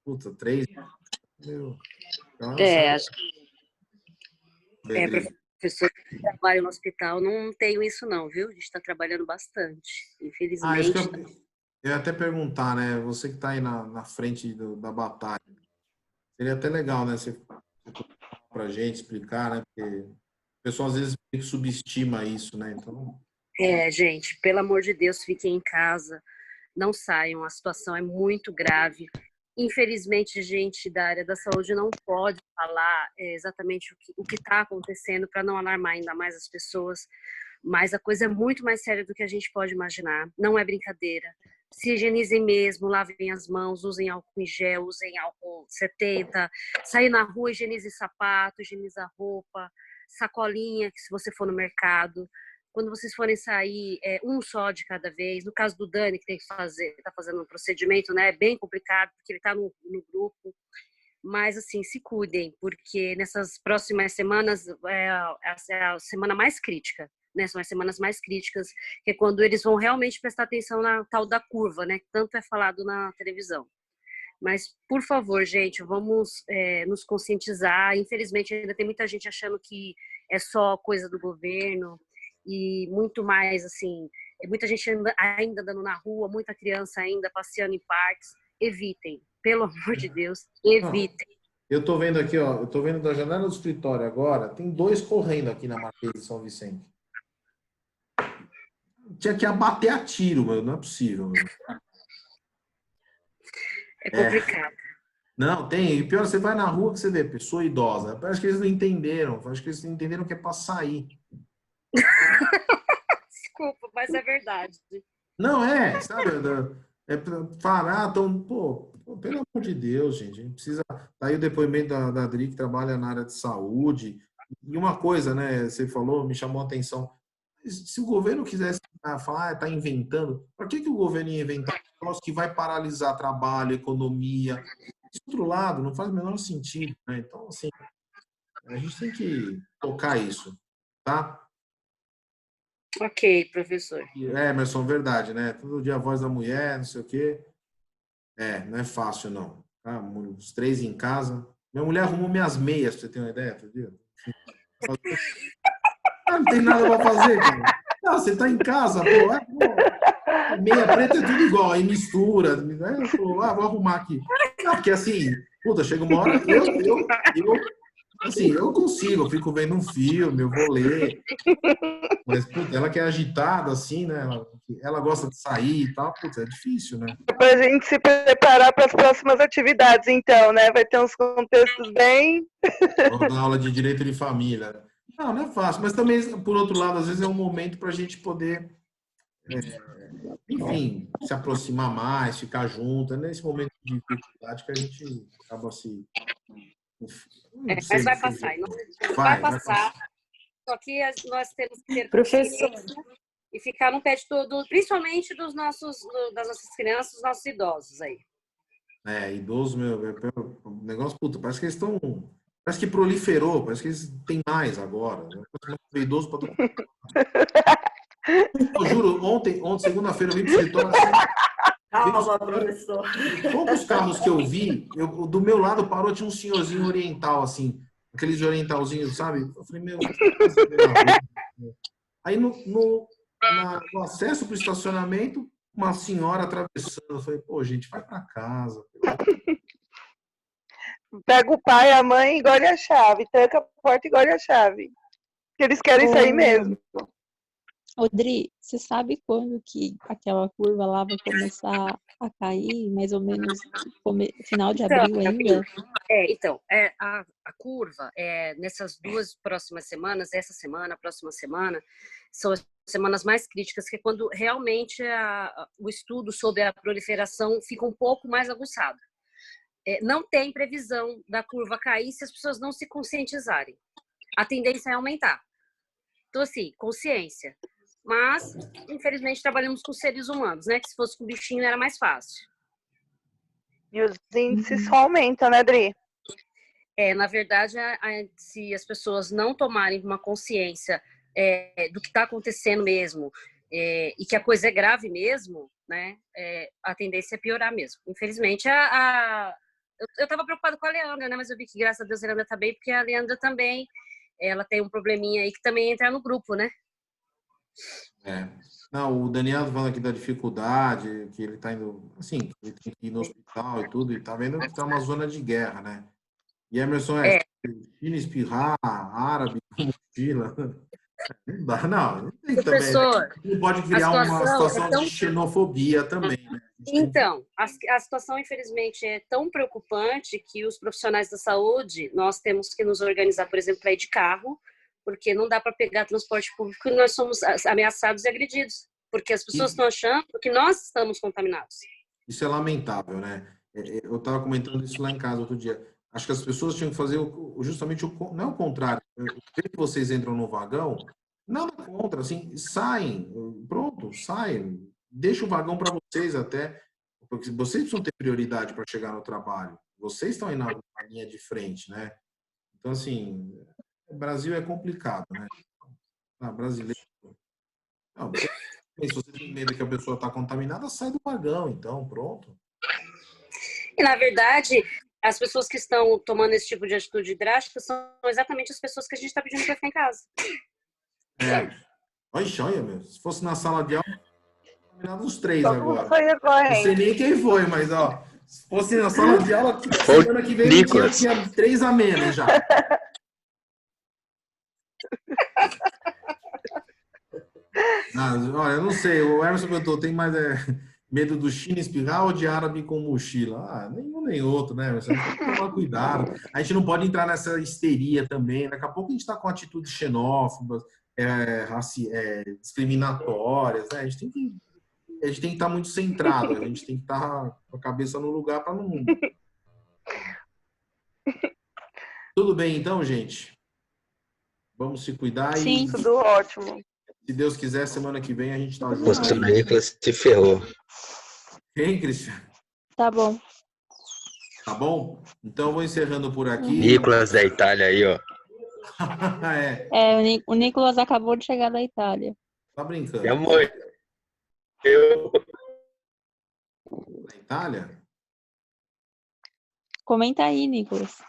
Speaker 1: Puta, 3. Meu.
Speaker 13: Acho que. Professor que trabalha no hospital, não tenho isso não, viu? A gente está trabalhando bastante, infelizmente.
Speaker 1: Isso que eu ia até perguntar, né? Você que está aí na frente da batalha. Seria até legal, né? Você para a gente explicar, né? Porque o pessoal às vezes subestima isso, né? Então...
Speaker 13: gente, pelo amor de Deus, fiquem em casa, não saiam, a situação é muito grave. Infelizmente, gente da área da saúde não pode falar exatamente o que está acontecendo para não alarmar ainda mais as pessoas, mas a coisa é muito mais séria do que a gente pode imaginar, não é brincadeira. Se higienizem mesmo, lavem as mãos, usem álcool em gel, usem álcool 70, sair na rua, higienize sapato, higienize a roupa, sacolinha, que se você for no mercado. Quando vocês forem sair, um só de cada vez. No caso do Dani, que está fazendo um procedimento, né, é bem complicado, porque ele está no grupo. Mas, assim, se cuidem, porque nessas próximas semanas é a semana mais crítica, né? São as semanas mais críticas, que é quando eles vão realmente prestar atenção na tal da curva, né? Que tanto é falado na televisão. Mas, por favor, gente, vamos nos conscientizar. Infelizmente, ainda tem muita gente achando que é só coisa do governo e muito mais, assim, muita gente ainda andando na rua, muita criança ainda passeando em parques. Evitem, pelo amor de Deus, evitem.
Speaker 1: Eu tô vendo aqui, ó, eu tô vendo da janela do escritório agora, tem 2 correndo aqui na Marquês de São Vicente. Tinha que abater a tiro, meu, não é possível. Meu.
Speaker 13: É complicado.
Speaker 1: Não, tem. E pior, você vai na rua que você vê pessoa idosa. Parece que eles não entenderam. Acho que eles não entenderam que é para sair.
Speaker 13: Desculpa, mas é verdade.
Speaker 1: Não é, sabe? É para falar, então, pô, pelo amor de Deus, gente, a gente precisa. Tá aí o depoimento da Adri, que trabalha na área de saúde. E uma coisa, né? Você falou, me chamou a atenção. Se o governo quisesse falar, está inventando, por que o governo ia inventar um negócio que vai paralisar trabalho, economia? Esse outro lado não faz o menor sentido, né? Então, assim, a gente tem que tocar isso, tá?
Speaker 13: Ok, professor.
Speaker 1: Emerson, verdade, né? Todo dia a voz da mulher, não sei o quê. Não é fácil, não. Tá? Os 3 em casa. Minha mulher arrumou minhas meias, pra você ter uma ideia, outro dia. Não tem nada para fazer, cara. Não, você tá em casa, pô. Meia preta é tudo igual, aí mistura. Né? Vou arrumar aqui. Não, porque assim, puta, chega uma hora, eu consigo, eu fico vendo um filme, eu vou ler. Mas, puta, ela que é agitada, assim, né? Ela gosta de sair e tal, puta, é difícil, né?
Speaker 8: Pra gente se preparar para as próximas atividades, então, né? Vai ter uns contextos bem.
Speaker 1: Vou dar aula de direito de família. Não é fácil, mas também, por outro lado, às vezes é um momento para a gente poder, enfim, se aproximar mais, ficar junto. É nesse momento de dificuldade que a gente acaba se...
Speaker 13: Mas vai passar. Vai passar. Só que nós temos que ter
Speaker 12: Professor.
Speaker 13: E ficar no pé de todo, principalmente das nossas crianças, dos nossos idosos aí.
Speaker 1: Idosos, meu, o negócio, puta, parece que eles estão... Parece que proliferou, parece que eles têm mais agora. Idoso para todo mundo. Eu juro, ontem segunda-feira, eu vim para o escritório.
Speaker 2: Calma, professor.
Speaker 1: Poucos carros que eu vi, do meu lado parou, tinha um senhorzinho oriental, assim, aqueles orientalzinhos, sabe? Eu falei, meu, aí no acesso para o estacionamento, uma senhora atravessando. Eu falei, pô, gente, vai para casa.
Speaker 8: Pega o pai, a mãe e engole a chave. Tranca a porta e engole a chave. Porque eles querem sair mesmo.
Speaker 4: Odri, você sabe quando que aquela curva lá vai começar a cair? Mais ou menos final de abril ainda?
Speaker 13: A curva, nessas 2 próximas semanas, essa semana, a próxima semana, são as semanas mais críticas, que é quando realmente o estudo sobre a proliferação fica um pouco mais aguçado. Não tem previsão da curva cair se as pessoas não se conscientizarem. A tendência é aumentar. Então, assim, consciência. Mas, infelizmente, trabalhamos com seres humanos, né? Que se fosse com bichinho era mais fácil.
Speaker 8: E os índices só aumentam, né, Adri?
Speaker 13: Na verdade, se as pessoas não tomarem uma consciência do que está acontecendo mesmo, e que a coisa é grave mesmo, né? A tendência é piorar mesmo. Infelizmente, eu estava preocupada com a Leandra, né? Mas eu vi que, graças a Deus, a Leandra está bem, porque a Leandra também, ela tem um probleminha aí que também entra no grupo, né?
Speaker 1: Não, o Daniel falando aqui da dificuldade, que ele está indo, assim, ele tem que ir no hospital e tudo, e tá vendo que tá uma zona de guerra, né? E Emerson, China espirrar, árabe, mochila. Não dá, não. Tem
Speaker 13: Professor,
Speaker 1: também, não pode criar uma situação de xenofobia também, né?
Speaker 13: Então, a situação, infelizmente, é tão preocupante que os profissionais da saúde, nós temos que nos organizar, por exemplo, para ir de carro, porque não dá para pegar transporte público e nós somos ameaçados e agredidos, porque as pessoas estão achando que nós estamos contaminados.
Speaker 1: Isso é lamentável, né? Eu estava comentando isso lá em casa outro dia. Acho que as pessoas tinham que fazer justamente não é o contrário. Vê que vocês entram no vagão, nada contra, assim, saem, pronto, saem. Deixa o vagão para vocês até, porque vocês precisam ter prioridade para chegar no trabalho. Vocês estão aí na linha de frente, né? Então, assim, o Brasil é complicado, né? Brasileiro... Não, se você tem medo que a pessoa está contaminada, sai do vagão, então, pronto.
Speaker 13: E, na verdade, as pessoas que estão tomando esse tipo de atitude drástica são exatamente as pessoas que a gente está pedindo para ficar em casa.
Speaker 1: Olha, meu. Se fosse na sala de aula, contaminava os 3 agora.
Speaker 8: Foi
Speaker 1: não sei nem quem foi, mas, ó, Se fosse na sala de aula, semana que vem tinha 3 a menos já. Olha, eu não sei. O Emerson perguntou, tem mais medo do China espirrar ou de árabe com mochila? Nenhum nem outro, né? Você tem que tomar cuidado. A gente não pode entrar nessa histeria também. Daqui a pouco a gente está com atitudes xenófobas, discriminatórias, né? A gente tem que estar muito centrado, a gente tem que estar com a cabeça no lugar para não... Tudo bem, então, gente? Vamos se cuidar.
Speaker 4: Sim.
Speaker 1: E,
Speaker 8: tudo ótimo.
Speaker 1: se Deus quiser, semana que vem a gente está junto.
Speaker 10: O professor Nicolas se ferrou.
Speaker 1: Quem, Cristian?
Speaker 4: Tá bom.
Speaker 1: Tá bom? Então, eu vou encerrando por aqui.
Speaker 10: Nicolas da Itália aí, ó.
Speaker 4: O Nicolas acabou de chegar da Itália.
Speaker 1: Tá brincando.
Speaker 10: Minha mãe.
Speaker 1: Na Itália?
Speaker 4: Comenta aí, Nicolas.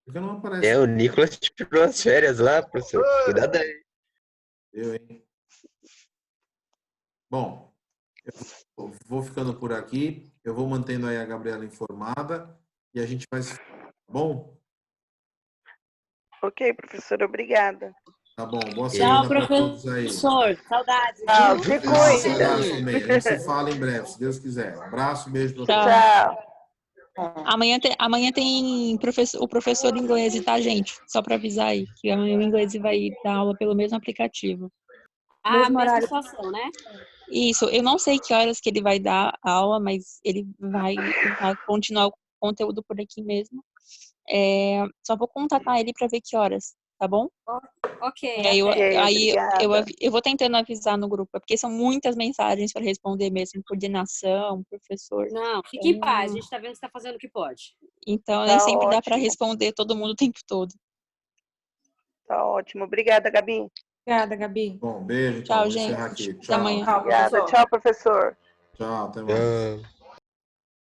Speaker 1: Porque não aparece.
Speaker 10: O Nicolas tirou as férias lá, professor. Cuidado aí.
Speaker 1: Hein? Bom, eu vou ficando por aqui. Eu vou mantendo aí a Gabriela informada e a gente vai se... Bom?
Speaker 8: Ok, professora, obrigada.
Speaker 1: Tá bom, boa
Speaker 13: Tchau,
Speaker 1: semana para todos aí.
Speaker 13: professor. Saudades.
Speaker 8: Tchau, se
Speaker 1: Um
Speaker 8: cuida.
Speaker 1: abraço também. A gente se fala em breve, se Deus quiser. Um abraço, beijo para todos.
Speaker 8: Tchau.
Speaker 4: Amanhã tem o professor inglês, tá, gente? Só para avisar aí, que amanhã o inglês vai dar aula pelo mesmo aplicativo.
Speaker 13: Mesma situação, né?
Speaker 4: Isso, eu não sei que horas que ele vai dar aula, mas ele vai continuar o conteúdo por aqui mesmo. Só vou contatar ele para ver que horas, tá bom?
Speaker 13: Ok.
Speaker 4: Eu vou tentando avisar no grupo, porque são muitas mensagens para responder mesmo, coordenação, professor.
Speaker 13: Não, fique em paz, a gente tá vendo que você tá fazendo o que pode.
Speaker 4: Então,
Speaker 8: Tá
Speaker 4: nem sempre dá
Speaker 8: ótimo.
Speaker 4: para responder todo mundo o tempo todo.
Speaker 8: Tá ótimo. Obrigada, Gabi.
Speaker 6: Obrigada, Gabi.
Speaker 1: Bom, beijo.
Speaker 4: Tchau,
Speaker 1: Vou
Speaker 4: gente.
Speaker 1: encerrar aqui.
Speaker 4: Até amanhã.
Speaker 8: Obrigada. Tchau, professor.
Speaker 1: Tchau, até mais.